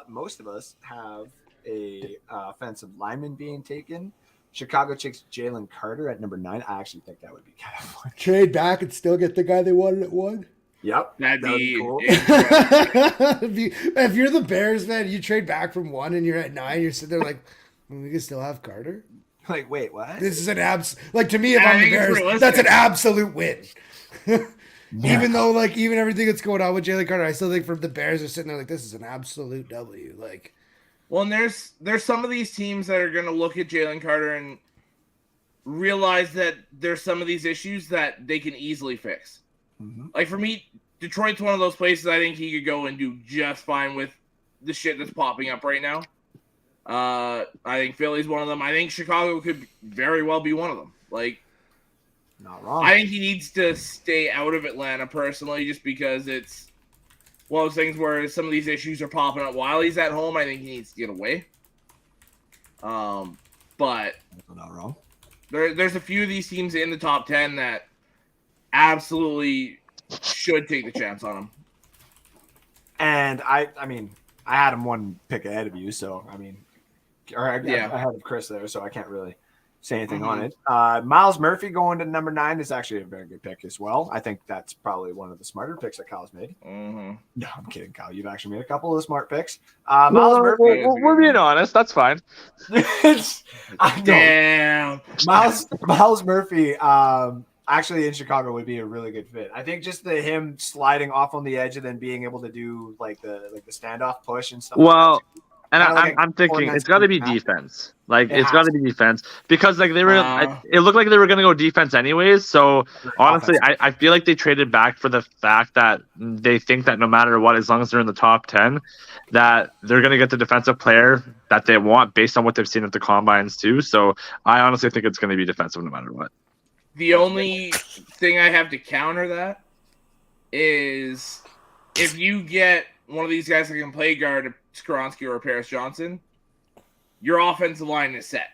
Most of us have a offensive lineman being taken. Chicago takes Jalen Carter at number 9. I actually think that would be kind of fun. Trade back and still get the guy they wanted at 1. Yep, That'd that would be cool. If you're the Bears, man, you trade back from 1 and you're at 9, you're sitting there like, we can still have Carter. Like, wait, what? This is an like to me, if I I'm the think it's Bears, realistic. that's an absolute win. Yeah. Even though, like, even everything that's going on with Jalen Carter, I still think for the Bears are sitting there like, this is an absolute W. Like, Well, and there's some of these teams that are going to look at Jalen Carter and realize that there's some of these issues that they can easily fix. Mhm. Like for me, Detroit's one of those places I think he could go and do just fine with the shit that's popping up right now. I think Philly's one of them. I think Chicago could very well be one of them. Like, Not wrong. I think he needs to stay out of Atlanta personally, just because it's one of those things where some of these issues are popping up while he's at home. I think he needs to get away. But Not wrong. there's a few of these teams in the top 10 that absolutely should take the chance on him. And I mean, I had him one pick ahead of you, so I mean, ahead of Chris there, so I can't really say anything on it. Miles Murphy going to number 9 is actually a very good pick as well. I think that's probably one of the smarter picks that Kyle's made. No, I'm kidding, Kyle. You've actually made a couple of the smart picks. Miles Murphy. We're being honest. That's fine. Damn. Miles Murphy. Actually, in Chicago would be a really good fit. I think just him sliding off on the edge and then being able to do like the standoff push and stuff. Well, and like I'm thinking it's got to be defense. Like it's got to be defense because like they were. It looked like they were going to go defense anyways. So honestly, I feel like they traded back for the fact that they think that no matter what, as long as they're in the top 10, that they're going to get the defensive player that they want based on what they've seen at the combines too. So I honestly think it's going to be defensive no matter what. The only thing I have to counter that is if you get one of these guys that can play guard, Skoronsky or Paris Johnson, your offensive line is set.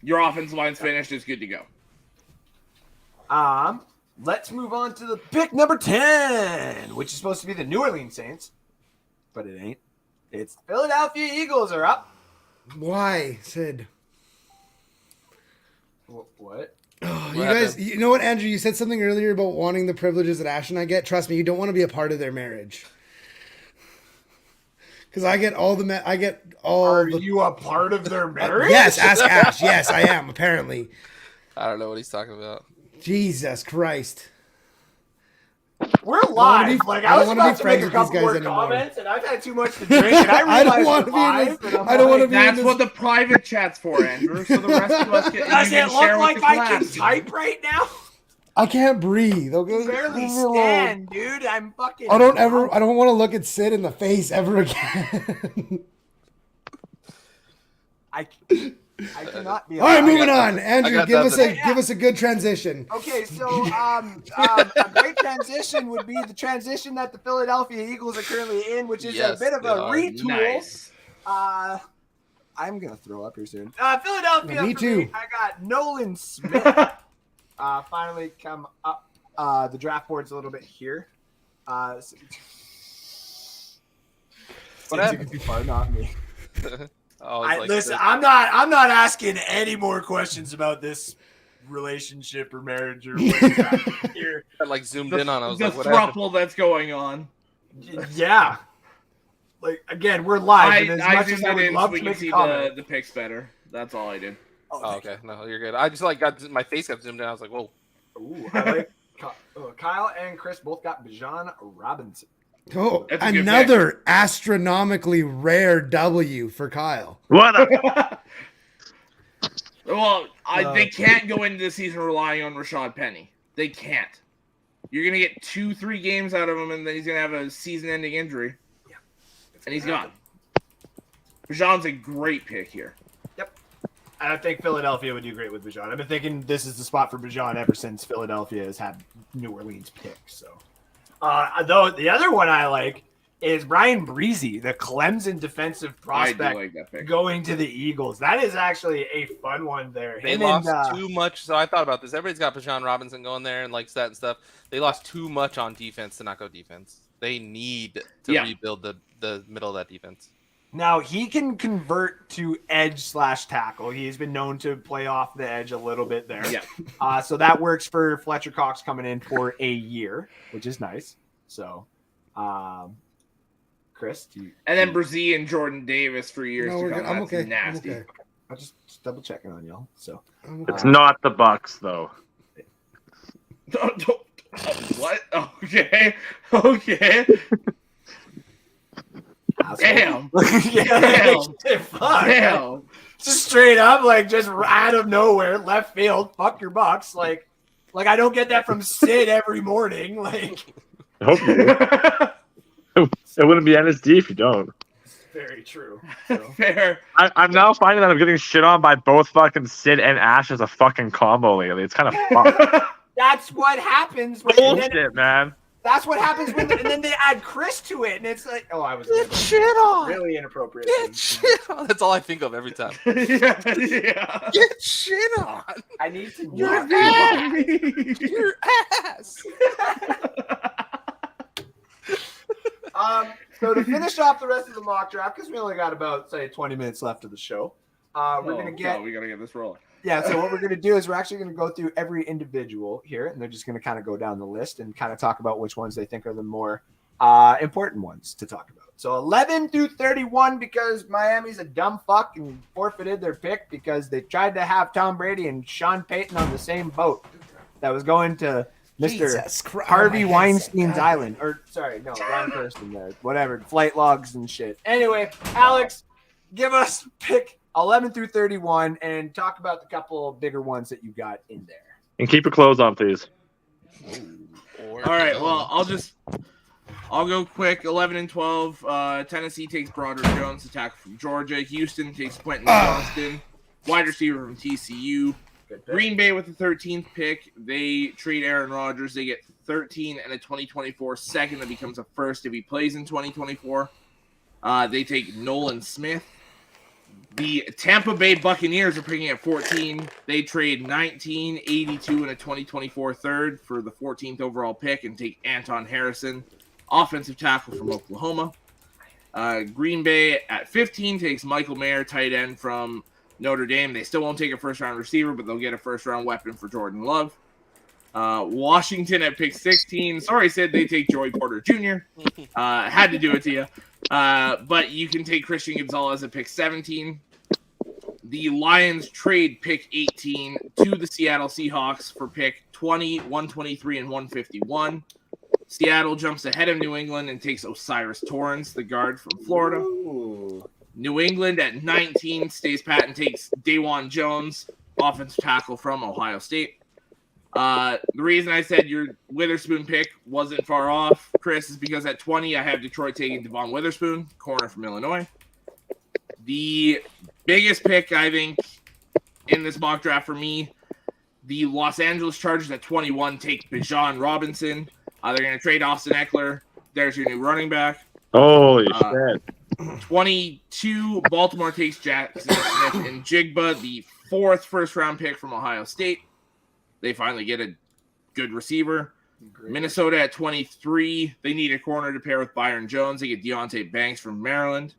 Your offensive line's finished. It's good to go. Let's move on to the pick number 10, which is supposed to be the New Orleans Saints, but it ain't. It's Philadelphia Eagles are up. Why, Sid? What? Oh, you guys, you know what, Andrew? You said something earlier about wanting the privileges that Ash and I get. Trust me, you don't want to be a part of their marriage. Because I get all the Are you a part of their marriage? Yes, ask Ash. Yes, I am, apparently. I don't know what he's talking about. Jesus Christ. We're live. I don't want to be friends with these guys anymore. Comments, and I've had too much to drink, and I don't want to be in this. I don't want to be in That's this. what the private chat's for, Andrew. So the rest of us can. Does it look like I can class. type right now? I can't breathe. Okay? Barely stand, dude. I'm fucking. I don't want to look at Sid in the face ever again. I cannot be. All right, moving on. Andrew, got give nothing. us a good transition. Okay, so a great transition would be the transition that the Philadelphia Eagles are currently in, which is a bit of a retool. Nice. I'm gonna throw up here soon. Philadelphia. Me too. I got Nolan Smith. Finally come up the draft boards a little bit here. What happened? Could be far, not me. Listen, I'm not asking any more questions about this relationship or marriage or whatever here. I like zoomed in on. I was The like, what happened? throuple that's going on. Yeah. Like again, we're live. and as I much zoomed as I it would in so love we to can make a see comment. the picks better. That's all I did. Oh, okay. No, you're good. I just got my face got zoomed in. I was like, whoa. Ooh, I like Kyle and Chris both got Bijan Robinson. Oh, That's a good another astronomically rare W for Kyle. What? A- Well, they can't go into the season relying on Rashad Penny. They can't. You're gonna get 2-3 games out of him, and then he's gonna have a season-ending injury. Yeah. And he's gone. Bijan's a great pick here. Yep. I think Philadelphia would do great with Bijan. I've been thinking this is the spot for Bijan ever since Philadelphia has had New Orleans pick. So, though the other one I like is Brian Breezy, the Clemson defensive prospect, I do like that pick. going to the Eagles. That is actually a fun one there. They Him lost and, too much. So I thought about this. Everybody's got Bijan Robinson going there and likes that and stuff. They lost too much on defense to not go defense. They need to rebuild the middle of that defense. Now he can convert to edge/tackle. He's been known to play off the edge a little bit there. Yeah. So that works for Fletcher Cox coming in for a year, which is nice. So, Chris, And then Brzee and Jordan Davis for years No, to we're come. good. I'm That's okay. nasty. I'm okay. I'm just double checking on y'all. So I'm okay. it's not the Bucks though. What? Okay. Okay. Damn. Yeah, fuck. Damn. Just straight up, like just out of nowhere, left field. Fuck your Bucks. Like I don't get that from Sid every morning. Like, I hope you do. It wouldn't be NSD if you don't. very true. So. Fair. I'm now finding that I'm getting shit on by both fucking Sid and Ash as a fucking combo lately. It's kind of fucked. That's what happens when Bullshit, man. That's what happens when, and then they add Chris to it, and it's like, oh, I was Get shit on. really inappropriate. Get shit on. That's all I think of every time. yeah. Get shit on. I need to. Your not- ass. Your ass. So to finish off the rest of the mock draft, because we only got about, say, 20 minutes left of the show, we're gonna get. we gotta get this rolling. Yeah, so what we're going to do is we're actually going to go through every individual here, and they're just going to kind of go down the list and kind of talk about which ones they think are the more important ones to talk about. So 11 through 31, because Miami's a dumb fuck and forfeited their pick because they tried to have Tom Brady and Sean Payton on the same boat that was going to Mr. Jesus Christ. Harvey Oh, my Weinstein's God. Island. Or, sorry, no, wrong person there. Whatever, flight logs and shit. Anyway, Alex, give us pick 11 through 31 and talk about the couple bigger ones that you got in there. And keep your clothes on, please. All right. Well, I'll go quick. 11 and 12. Tennessee takes Broderick Jones, attack from Georgia. Houston takes Quentin Johnston, wide receiver from TCU. Green Bay with the 13th pick. They trade Aaron Rodgers. They get 13 and a 2024 second that becomes a first if he plays in 2024. They take Nolan Smith. The Tampa Bay Buccaneers are picking at 14. They trade 19, 82, and a 2024 third for the 14th overall pick and take Anton Harrison, offensive tackle from Oklahoma. Green Bay at 15 takes Michael Mayer, tight end from Notre Dame. They still won't take a first-round receiver, but they'll get a first-round weapon for Jordan Love. Washington at pick 16. Sorry, Sid, they take Joey Porter Jr. Had to do it to you. But you can take Christian Gonzalez at pick 17. The Lions trade pick 18 to the Seattle Seahawks for pick 20, 123, and 151. Seattle jumps ahead of New England and takes Osiris Torrance, the guard from Florida. Ooh. New England at 19 stays pat and takes Dawan Jones, offensive tackle from Ohio State. The reason I said your Witherspoon pick wasn't far off, Chris, is because at 20 I have Detroit taking Devon Witherspoon, corner from Illinois. The biggest pick, I think, in this mock draft for me, the Los Angeles Chargers at 21 take Bijan Robinson. They're going to trade Austin Eckler. There's your new running back. Holy shit. 22, Baltimore takes Jackson Smith and Jigba, the 4th first-round pick from Ohio State. They finally get a good receiver. Great. Minnesota at 23. They need a corner to pair with Byron Jones. They get Deontay Banks from Maryland.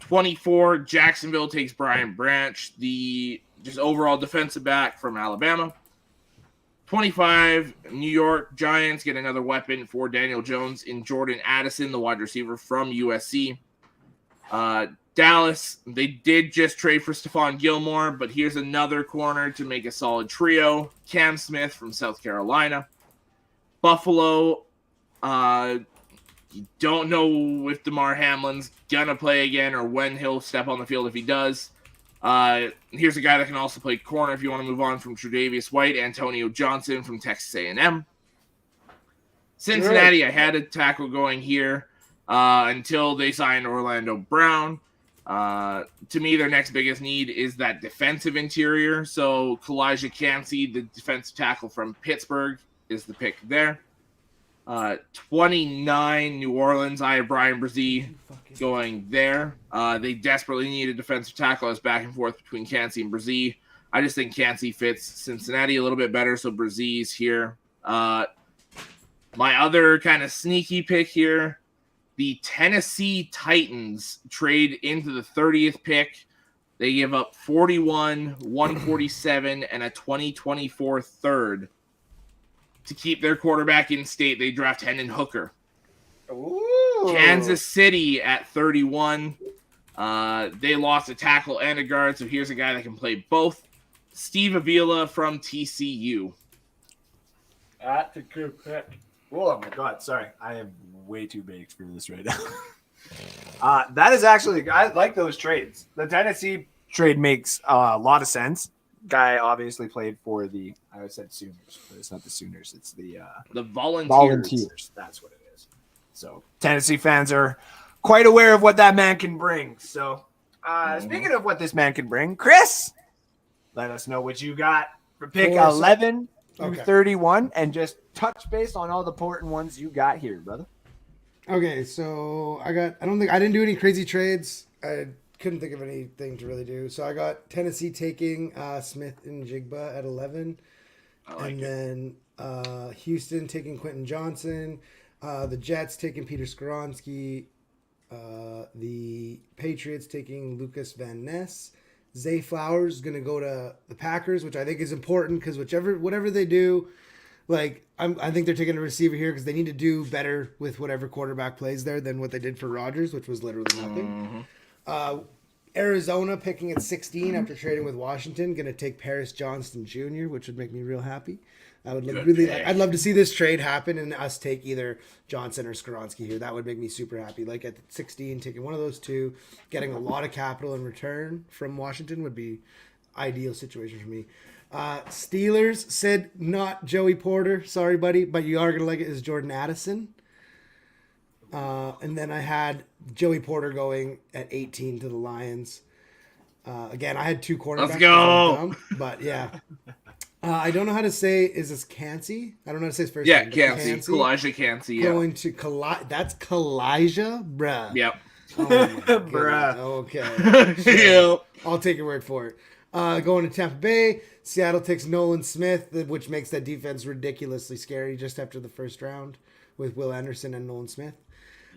24, Jacksonville takes Brian Branch, the just overall defensive back from Alabama. 25, New York Giants get another weapon for Daniel Jones in Jordan Addison, the wide receiver from USC. Dallas, they did just trade for Stephon Gilmore, but here's another corner to make a solid trio. Cam Smith from South Carolina. Buffalo, you don't know if DeMar Hamlin's going to play again or when he'll step on the field if he does. Here's a guy that can also play corner if you want to move on from Tre'Davious White, Antonio Johnson from Texas A&M. Cincinnati, I had a tackle going here until they signed Orlando Brown. To me, their next biggest need is that defensive interior. So Kalijah Cansey, the defensive tackle from Pittsburgh, is the pick there. 29, New Orleans, I have Brian Brzee going there. They desperately need a defensive tackle. I was back and forth between Cansey and Brzee. I just think Cansey fits Cincinnati a little bit better, so Brzee's here. My other kind of sneaky pick here, the Tennessee Titans trade into the 30th pick. They give up 41, 147, and a 2024 third. To keep their quarterback in state, they draft Hendon Hooker. Ooh. Kansas City at 31. They lost a tackle and a guard, so here's a guy that can play both. Steve Avila from TCU. That's a good pick. Oh my God, sorry. I am way too big for this right now. That is actually, I like those trades. The Tennessee trade makes a lot of sense. Guy obviously played for the, I said Sooners, but it's not the Sooners. It's the Volunteers. That's what it is. So Tennessee fans are quite aware of what that man can bring. So speaking of what this man can bring, Chris, let us know what you got for pick 11 through Okay. 31 and just touch base on all the important ones you got here, brother. Okay, so I didn't do any crazy trades. I couldn't think of anything to really do. So I got Tennessee taking Smith and Jigba at 11. I like And it. then Houston taking Quentin Johnson. The Jets taking Peter Skoronski. The Patriots taking Lucas Van Ness. Zay Flowers is going to go to the Packers, which I think is important because whatever they do, like I think they're taking a receiver here because they need to do better with whatever quarterback plays there than what they did for Rodgers, which was literally nothing. Arizona picking at 16 after trading with Washington, going to take Paris Johnston Jr., which would make me real happy. I would I'd love to see this trade happen and us take either Johnson or Skoronski here. That would make me super happy. Like at 16, taking one of those two, getting a lot of capital in return from Washington would be ideal situation for me. Steelers, Sid, not Joey Porter. Sorry, buddy, but you are going to like it, is Jordan Addison. And then I had Joey Porter going at 18 to the Lions. Again, I had two cornerbacks. Let's go. Dumb, but yeah. I don't know how to say, is this Cansey? I don't know how to say his first Yeah, name. Cansey. Kalijah Cansey, yeah. Going to that's Kalijah? Bruh. Yep. Oh my Bruh. Okay. Yep. I'll take your word for it. Going to Tampa Bay, Seattle takes Nolan Smith, which makes that defense ridiculously scary just after the first round with Will Anderson and Nolan Smith.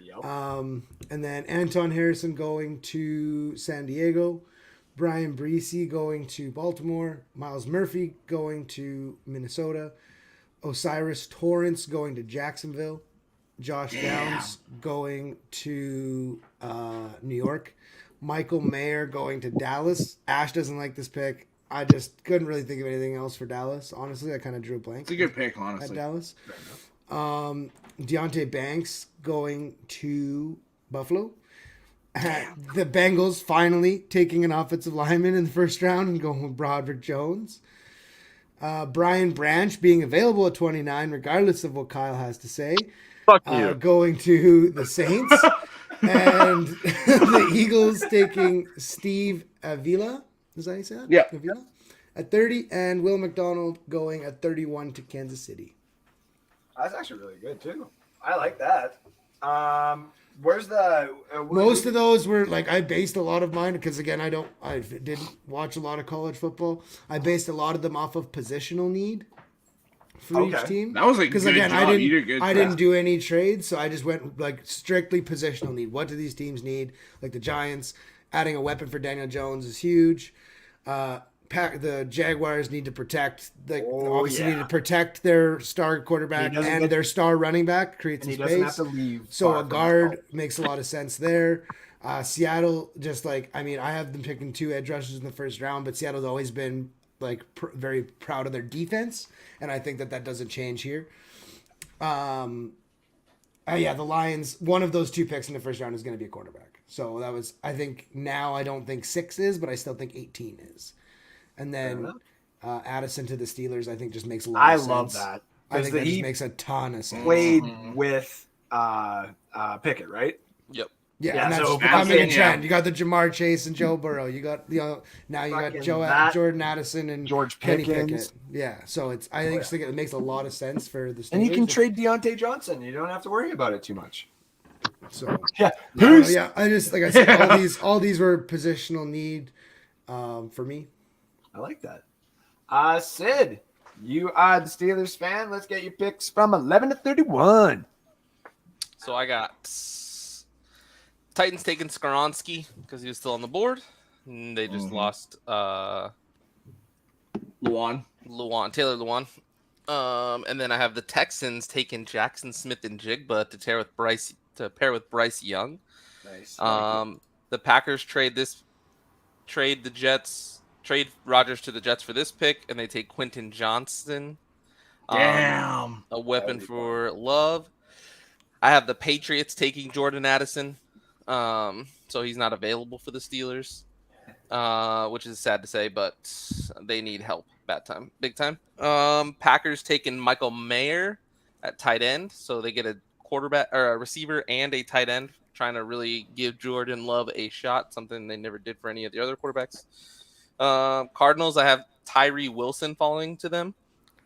Yep. And then Anton Harrison going to San Diego, Brian Breesy going to Baltimore, Miles Murphy going to Minnesota, Osiris Torrance going to Jacksonville, Josh Downs going to New York, Michael Mayer going to Dallas. Ash doesn't like this pick. I just couldn't really think of anything else for Dallas. Honestly, I kind of drew a blank. It's a good pick, At honestly. Dallas. Deontay Banks going to Buffalo. The Bengals finally taking an offensive lineman in the first round and going with Broderick Jones. Brian Branch being available at 29, regardless of what Kyle has to say. Fuck you. Going to the Saints. And the Eagles taking Steve Avila. Is that how you say that? Yeah. Avila? At 30. And Will McDonald going at 31 to Kansas City. That's actually really good too. I like that. Where's the Most of those were like I based a lot of mine because again I didn't watch a lot of college football. I based a lot of them off of positional need for each Okay. team. That was a good again job. You did a good I job. didn't do any trades, so I just went like strictly positional need. What do these teams need? Like the Giants, adding a weapon for Daniel Jones is huge. The Jaguars need to protect obviously need to protect their star quarterback He doesn't and get- their star running back, creates and some he doesn't have space. to leave. So far a from guard his goal. makes a lot of sense there. Seattle, just like I have them picking two edge rushers in the first round, but Seattle's always been like very proud of their defense, and I think that doesn't change here. The Lions. One of those two picks in the first round is going to be a quarterback. So that was I think now I don't think 6 is, but I still think 18 is. And then Addison to the Steelers, I think just makes a lot of sense. love that. I think that he just makes a ton of sense. played with Pickett, right? Yep. Yeah, Yeah, and that's so becoming a Addison, trend. You got the Jamar Chase and Joe Burrow. You got now you got Fucking Jordan Addison and George Kenny Pickens. Pickett. Yeah, so I think it makes a lot of sense for the Steelers. And you can trade Deontay Johnson. You don't have to worry about it too much. So Yeah. I just like I said, all these were positional need for me. I like that. Sid, you are the Steelers fan. Let's get your picks from 11 to 31. So I got Titans taking Skoronski because he was still on the board. And they just lost Luan. Taylor Lewan. And then I have the Texans taking Jackson Smith and Jigba to pair with Bryce Young. Nice. The Packers trade Rodgers to the Jets for this pick, and they take Quentin Johnson. Damn. A weapon for Love. I have the Patriots taking Jordan Addison. So he's not available for the Steelers, which is sad to say, but they need help. Big time. Packers taking Michael Mayer at tight end, so they get a quarterback or a receiver and a tight end, trying to really give Jordan Love a shot, something they never did for any of the other quarterbacks. Cardinals, I have Tyree Wilson falling to them.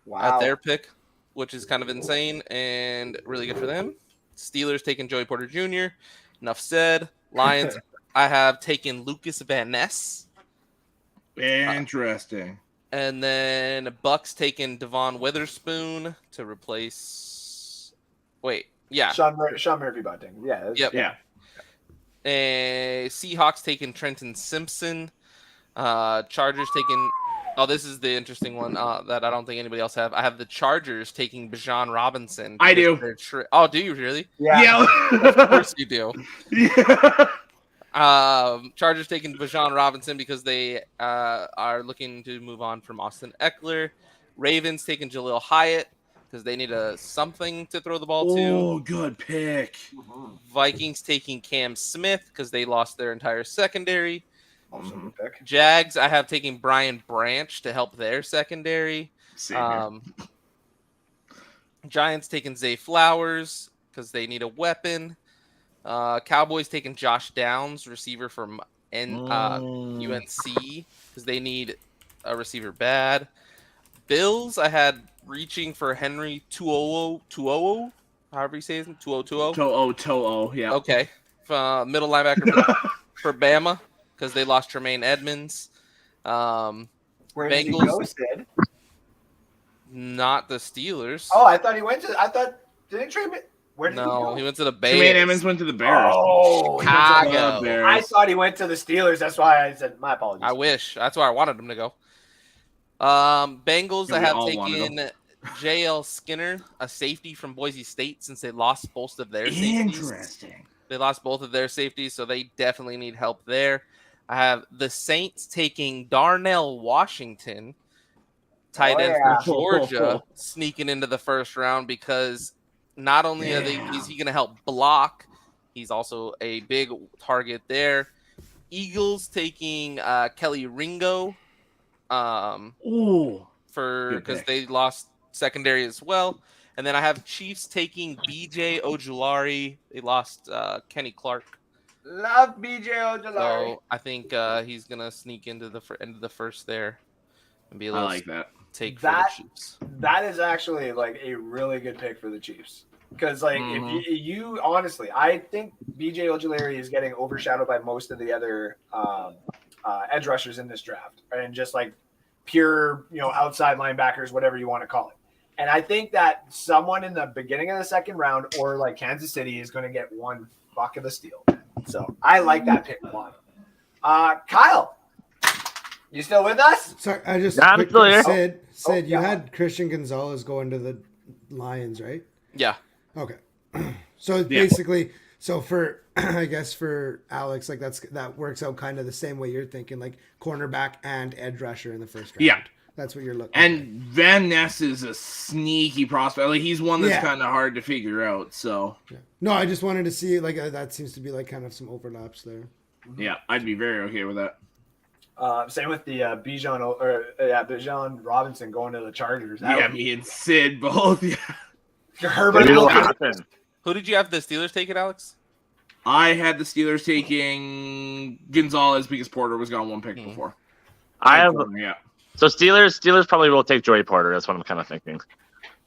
Wow. at their pick, which is kind of insane and really good for them. Steelers taking Joey Porter Jr. Enough said. Lions, I have taken Lucas Van Ness. Interesting. And then Bucks taking Devon Witherspoon to replace. Wait, yeah. Sean Murphy Bunting. Yeah. Yep. Yeah. Seahawks taking Trenton Simpson. Chargers taking. Oh, this is the interesting one that I don't think anybody else have. I have the Chargers taking Bijan Robinson. I do. Oh, do you really? Yeah. Of course you do. Yeah. Chargers taking Bijan Robinson because they are looking to move on from Austin Eckler. Ravens taking Jaleel Hyatt because they need something to throw the ball to. Oh, good pick. Vikings taking Cam Smith because they lost their entire secondary. Also good pick. Jags, I have taken Brian Branch to help their secondary. Same here. Giants taking Zay Flowers because they need a weapon. Cowboys taking Josh Downs, receiver from UNC, because they need a receiver bad. Bills, I had reaching for Henry Tuo'o, however you say his name, 2020. To'o, yeah. Okay. Middle linebacker for Bama, because they lost Tremaine Edmonds. Where did he Bengals. go, Sid? Not the Steelers. Oh, I thought he went to. Did he trade me? Where did he No, go? he went to the Bears. Tremaine Edmonds went to the Bears. Oh, Chicago. Bears. I thought he went to the Steelers. That's why I said my apologies. I wish. That's where I wanted him to go. Bengals, Yeah, I we have all wanted taken J.L. Skinner, a safety from Boise State, since they lost both of their safeties. Interesting. They lost both of their safeties, so they definitely need help there. I have the Saints taking Darnell Washington, tight end yeah. from Georgia, sneaking into the first round because not only is he going to help block, he's also a big target there. Eagles taking Kelly Ringo, Ooh. because they lost secondary as well. And then I have Chiefs taking BJ Ojulari. They lost Kenny Clark. Love BJ Ojulari. So I think he's gonna sneak into the end of the first there and be a I little like that. take That- for the Chiefs. That is actually like a really good pick for the Chiefs. Because like if you honestly, I think BJ Ojulari is getting overshadowed by most of the other edge rushers in this draft, and just like pure outside linebackers, whatever you want to call it. And I think that someone in the beginning of the second round or like Kansas City is going to get one fuck of the steal. So I like that pick a lot. Kyle, you still with us? Sorry, I just Yeah, I'm still here. Sid, you yeah. had Christian Gonzalez going to the Lions, right? Yeah. Okay. So basically, for I guess for Alex, like that works out kind of the same way you're thinking, like cornerback and edge rusher in the first round. Yeah. That's what you're looking And Van Ness is a sneaky prospect. Like he's one that's Yeah. kind of hard to figure out. So for. Yeah. No, I just wanted to see like that seems to be like kind of some overlaps there. yeah, I'd be very okay with that. Same with the Bijan Robinson going to the Chargers. That Yeah, would be- me and Sid both. Yeah. Herbert. Maybe it'll Wilson. happen. Who did you have the Steelers taking, Alex? I had the Steelers taking Gonzalez because Porter was gone one pick before. I have Yeah. so Steelers probably will take Joey Porter. That's what I'm kind of thinking.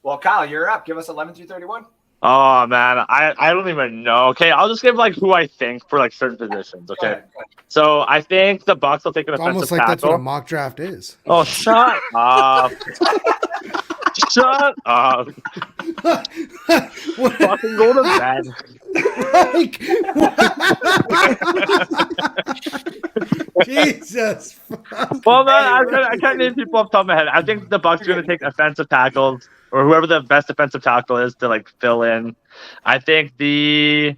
Well, Kyle, you're up. Give us 11 through 31. Oh man, I don't even know. Okay, I'll just give like who I think for like certain positions. Go Okay, ahead. so I think the Bucks will take an It's offensive almost like that's what a tackle. mock draft is. Oh, shut up! Shut up! What- Fucking go to bed. like, Jesus. Well, man, I can't name people off the top of my head. I think the Bucks are going to take offensive tackles or whoever the best offensive tackle is to like fill in. I think the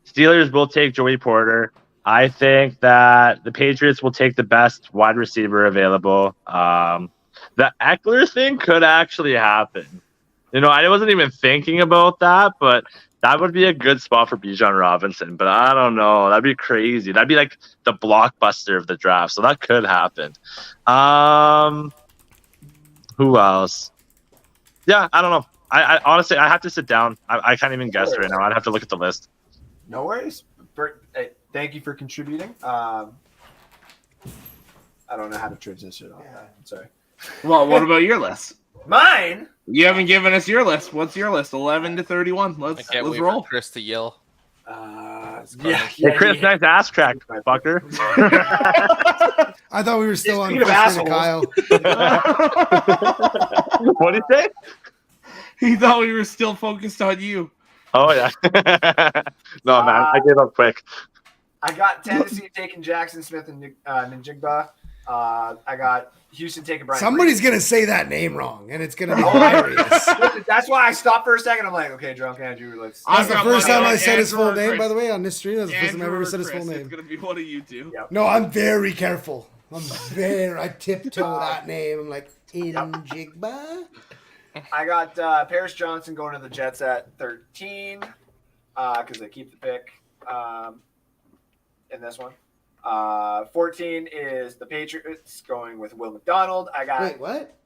Steelers will take Joey Porter. I think that the Patriots will take the best wide receiver available. The Eckler thing could actually happen. You know, I wasn't even thinking about that, but that would be a good spot for Bijan Robinson. But I don't know. That'd be crazy. That'd be like the blockbuster of the draft. So that could happen. Who else? Yeah, I don't know. I honestly, I have to sit down. I can't even guess right now. I'd have to look at the list. No worries. Thank you for contributing. I don't know how to transition on that. Sorry. Well, what about your list? Mine. You haven't given us your list. What's your list? 11 to 31. I Let's can't wait roll. for Chris to yell. Hey, Chris, nice ass crack, fucker. I thought we were still on Speaking of Kristen and assholes. Kyle. What did you say? He thought we were still focused on you. Oh yeah. No man, I gave up quick. I got Tennessee taking Jackson Smith and Njigba. I got Houston taking Brian. Somebody's Brees. gonna say that name wrong, and it's gonna be hilarious. That's why I stopped for a second. I'm like, okay, drunk Andrew, let's. That's the got first one time I on said his Andrew full or name, Chris. by the way, on this stream. That's the first time I've Andrew ever or said his full Chris, name. It's gonna be one of you two. Yep. No, I'm very careful. I tiptoe that name. I'm like, Njigba? I got Paris Johnson going to the Jets at 13 because they keep the pick in this one. 14 is the Patriots going with Will McDonald. I got. Wait, what?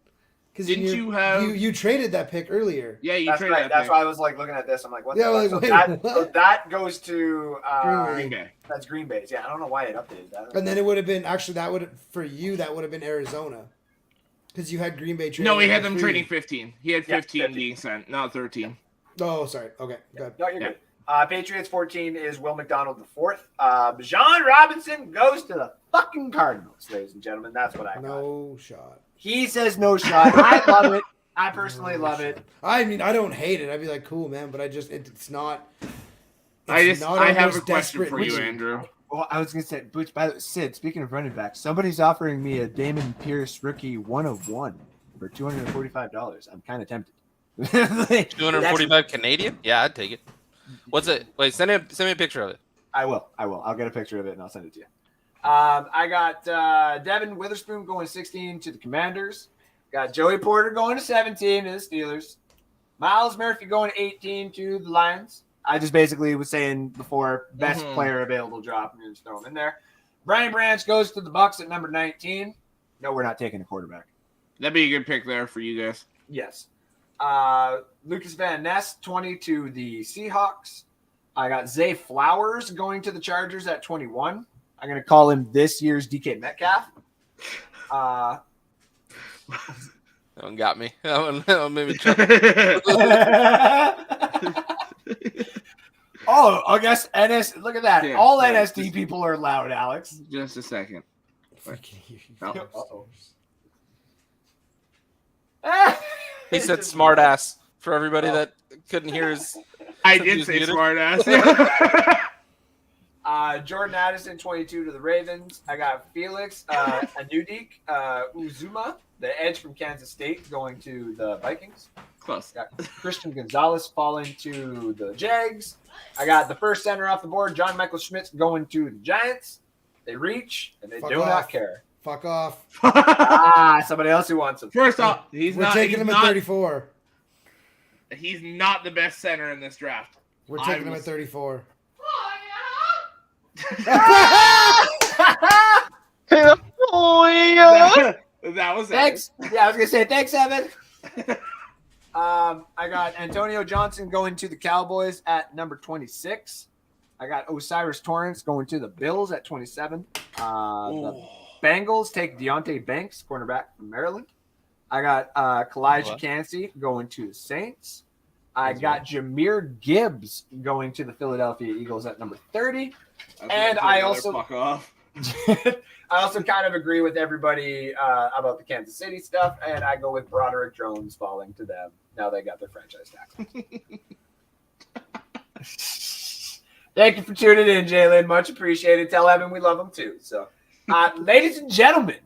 Because Didn't you have? you traded that pick earlier. Yeah, you That's traded right. that That's pick. why I was like looking at this. I'm like, what? Yeah, the like, fuck? wait, so what? that goes to Green Bay. that's Green Bay's. Yeah, I don't know why it updated that. And then it would have been actually that would for you that would have been Arizona, because you had Green Bay trading. No, he had for them free. trading 15. He had Yeah, 15 15. being sent, not 13. Oh, sorry. Okay, good. No, you're Yeah. good. Patriots 14 is Will McDonald the fourth. Bijan Robinson goes to the fucking Cardinals, ladies and gentlemen. That's what I got. No shot. He says no shot. I love it. I personally love it. I mean, I don't hate it. I'd be like, cool, man, but it's not. I it's have not a our question most desperate for you, need. Andrew. Well, I was gonna say, Boots. By the way, Sid, speaking of running back, somebody's offering me a Damon Pierce rookie 101 for $245. I'm kind of tempted. 245 Canadian? Yeah, I'd take it. What's it? Wait, send me a picture of it. I will. I'll get a picture of it and I'll send it to you. I got Devin Witherspoon going 16 to the Commanders. Got Joey Porter going to 17 to the Steelers. Miles Murphy going 18 to the Lions. I just basically was saying before, best player available drop and just throw him in there. Brian Branch goes to the Bucks at number 19. No, we're not taking a quarterback. That'd be a good pick there for you guys. Yes. Lucas Van Ness, 20 to the Seahawks. I got Zay Flowers going to the Chargers at 21. I'm gonna call him this year's DK Metcalf. Uh, That one got me. That one made me chuckle. oh, I guess NS. Look at that. Yeah, All yeah, NSD just- people are loud, Alex. Just a second. No. Uh-oh. He said smart ass for everybody that couldn't hear his. I Since he did was say muted. smart ass. Jordan Addison, 22 to the Ravens. I got Felix Anudik Uzuma, the edge from Kansas State, going to the Vikings. Close. Got Christian Gonzalez falling to the Jags. I got the first center off the board, John Michael Schmitz, going to the Giants. They reach, and they Fuck do off. not care. Fuck off. Somebody else who wants him. First off, We're taking him at 34. He's not the best center in this draft. We're taking him was- at 34. That was it. Thanks. Yeah, I was gonna say thanks, Evan. I got Antonio Johnson going to the Cowboys at number 26. I got Osiris Torrance going to the Bills at 27. The Bengals take Deontay Banks, cornerback from Maryland. I got Kalijah Cansey going to the Saints. I got Jahmyr Gibbs going to the Philadelphia Eagles at number 30. And I also fuck off. I also kind of agree with everybody about the Kansas City stuff, and I go with Broderick Jones falling to them. Now they got their franchise tax. Thank you for tuning in, Jalen. Much appreciated. Tell Evan we love him too. So, ladies and gentlemen,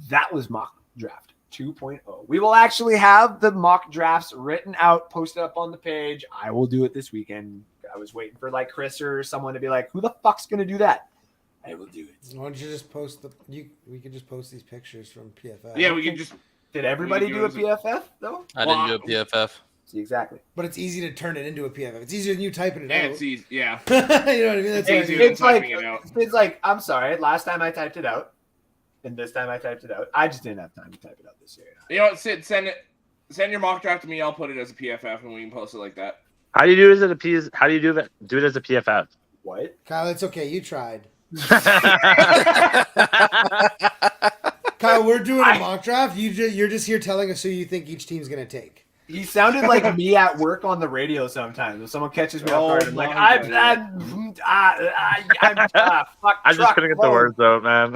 that was mock draft 2.0. We will actually have the mock drafts written out, posted up on the page. I will do it this weekend. I was waiting for like Chris or someone to be like, "Who the fuck's gonna do that?" I will do it. Why don't you just post we could just post these pictures from PFF. Yeah, we can just. Did everybody We do can a do PFF though? I didn't do a PFF. See, exactly. But it's easy to turn it into a PFF. It's easier than you typing it Yeah, out. it's easy. Yeah. You know what I mean? That's Hey, what I dude. mean. It's like typing it out. it's like I'm sorry. Last time I typed it out, and this time I typed it out. I just didn't have time to type it out this year. You know what, Sid, send your mock draft to me. I'll put it as a PFF and we can post it like that. How do you do it as a P? How do you do it as a PFF? What? Kyle, it's okay. You tried. Kyle, we're doing a mock draft. You're just here telling us who you think each team's gonna take. He sounded like me at work on the radio sometimes. When someone catches me off guard, I'm like, fuck. I just couldn't get the words out, man.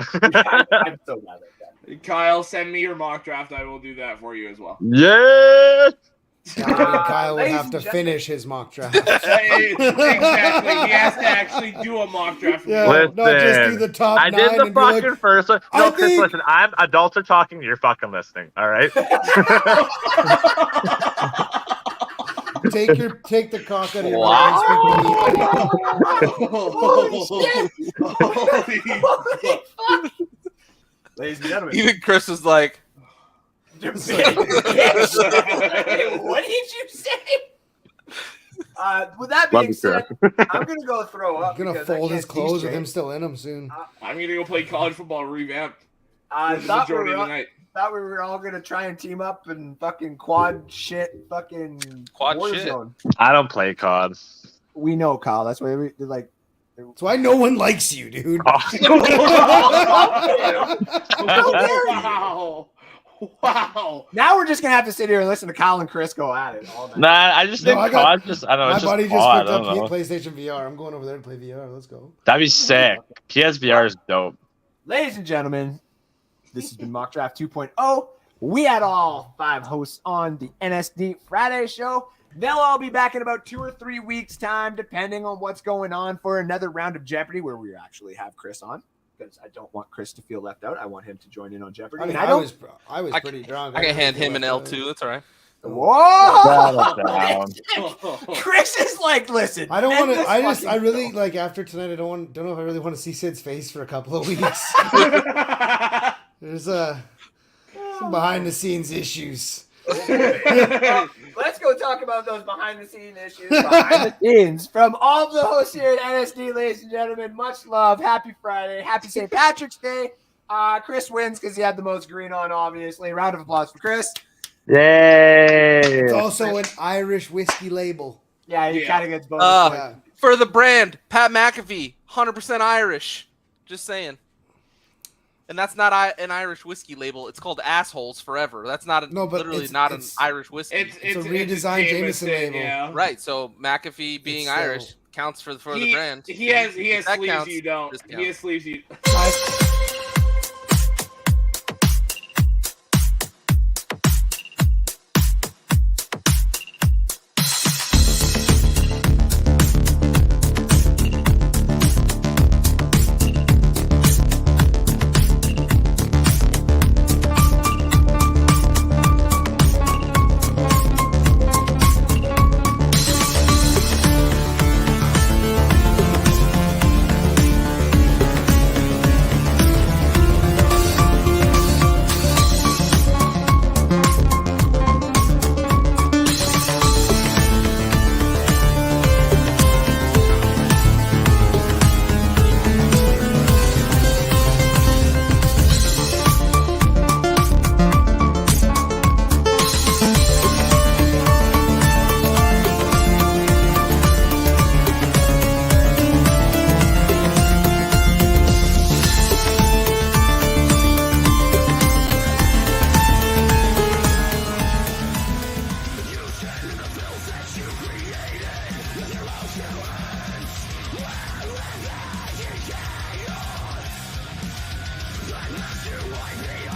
I'm so bad at that. Kyle, send me your mock draft. I will do that for you as well. Yeah. Kyle would ladies have and to gentlemen. finish his mock draft. Exactly. He has to actually do a mock draft. Yeah, Listen, not just do the top I 9 did the and be like, fucking first one. I No, Chris, think- listen. Adults are talking. You're fucking listening. All right. take the cock out of your Wow. mouth. Holy fuck. Ladies and gentlemen. Even Chris was like, What did you say? With that Love being you, said, I'm gonna go throw up. He's gonna because I fold his can't clothes with straight. him still in them soon. I'm gonna go play college football revamped. I for the thought we majority of the were night. all gonna try and team up and fucking quad shit, fucking Quad shit. Warzone. I don't play COD. We know, Kyle. That's why we like. That's why no one likes you, dude. Wow. Wow. Now we're just gonna have to sit here and listen to Kyle and Chris go at it all night. Nah, I just No, think I got- COD just, I don't know. My It's buddy just just COD, picked I up don't know. PlayStation VR. I'm going over there to play VR. Let's go. That'd be sick. PSVR is dope. Ladies and gentlemen, this has been Mock Draft 2.0. We had all 5 hosts on the NSD Friday show. They'll all be back in about 2 or 3 weeks' time, depending on what's going on, for another round of Jeopardy where we actually have Chris on. Because I don't want Chris to feel left out. I want him to join in on Jeopardy. I mean, And I was I pretty drunk. I can hand didn't him an feel like L2. That's all right. Whoa! Settle down. Chris is like, listen. I don't end want to. this I just. fucking I really show. like after tonight. I don't know if I really want to see Sid's face for a couple of weeks. There's some behind the scenes issues. Let's go talk about those behind-the-scenes issues. Behind the scenes from all the hosts here at NSD, ladies and gentlemen. Much love. Happy Friday. Happy St. Patrick's Day. Chris wins because he had the most green on, obviously. Round of applause for Chris. Yay! It's also an Irish whiskey label. Yeah, he Yeah. kind of gets bonus. Yeah. For the brand, Pat McAfee, 100% Irish. Just saying. And that's not an Irish whiskey label. It's called Assholes Forever. That's not No, but literally it's- not an it's- Irish whiskey. It's a redesigned Jameson label. Yeah. Right. So McAfee being It's still- Irish counts for the brand. He has That sleeves counts. you don't. This He counts. has sleeves you. I- Unless you like me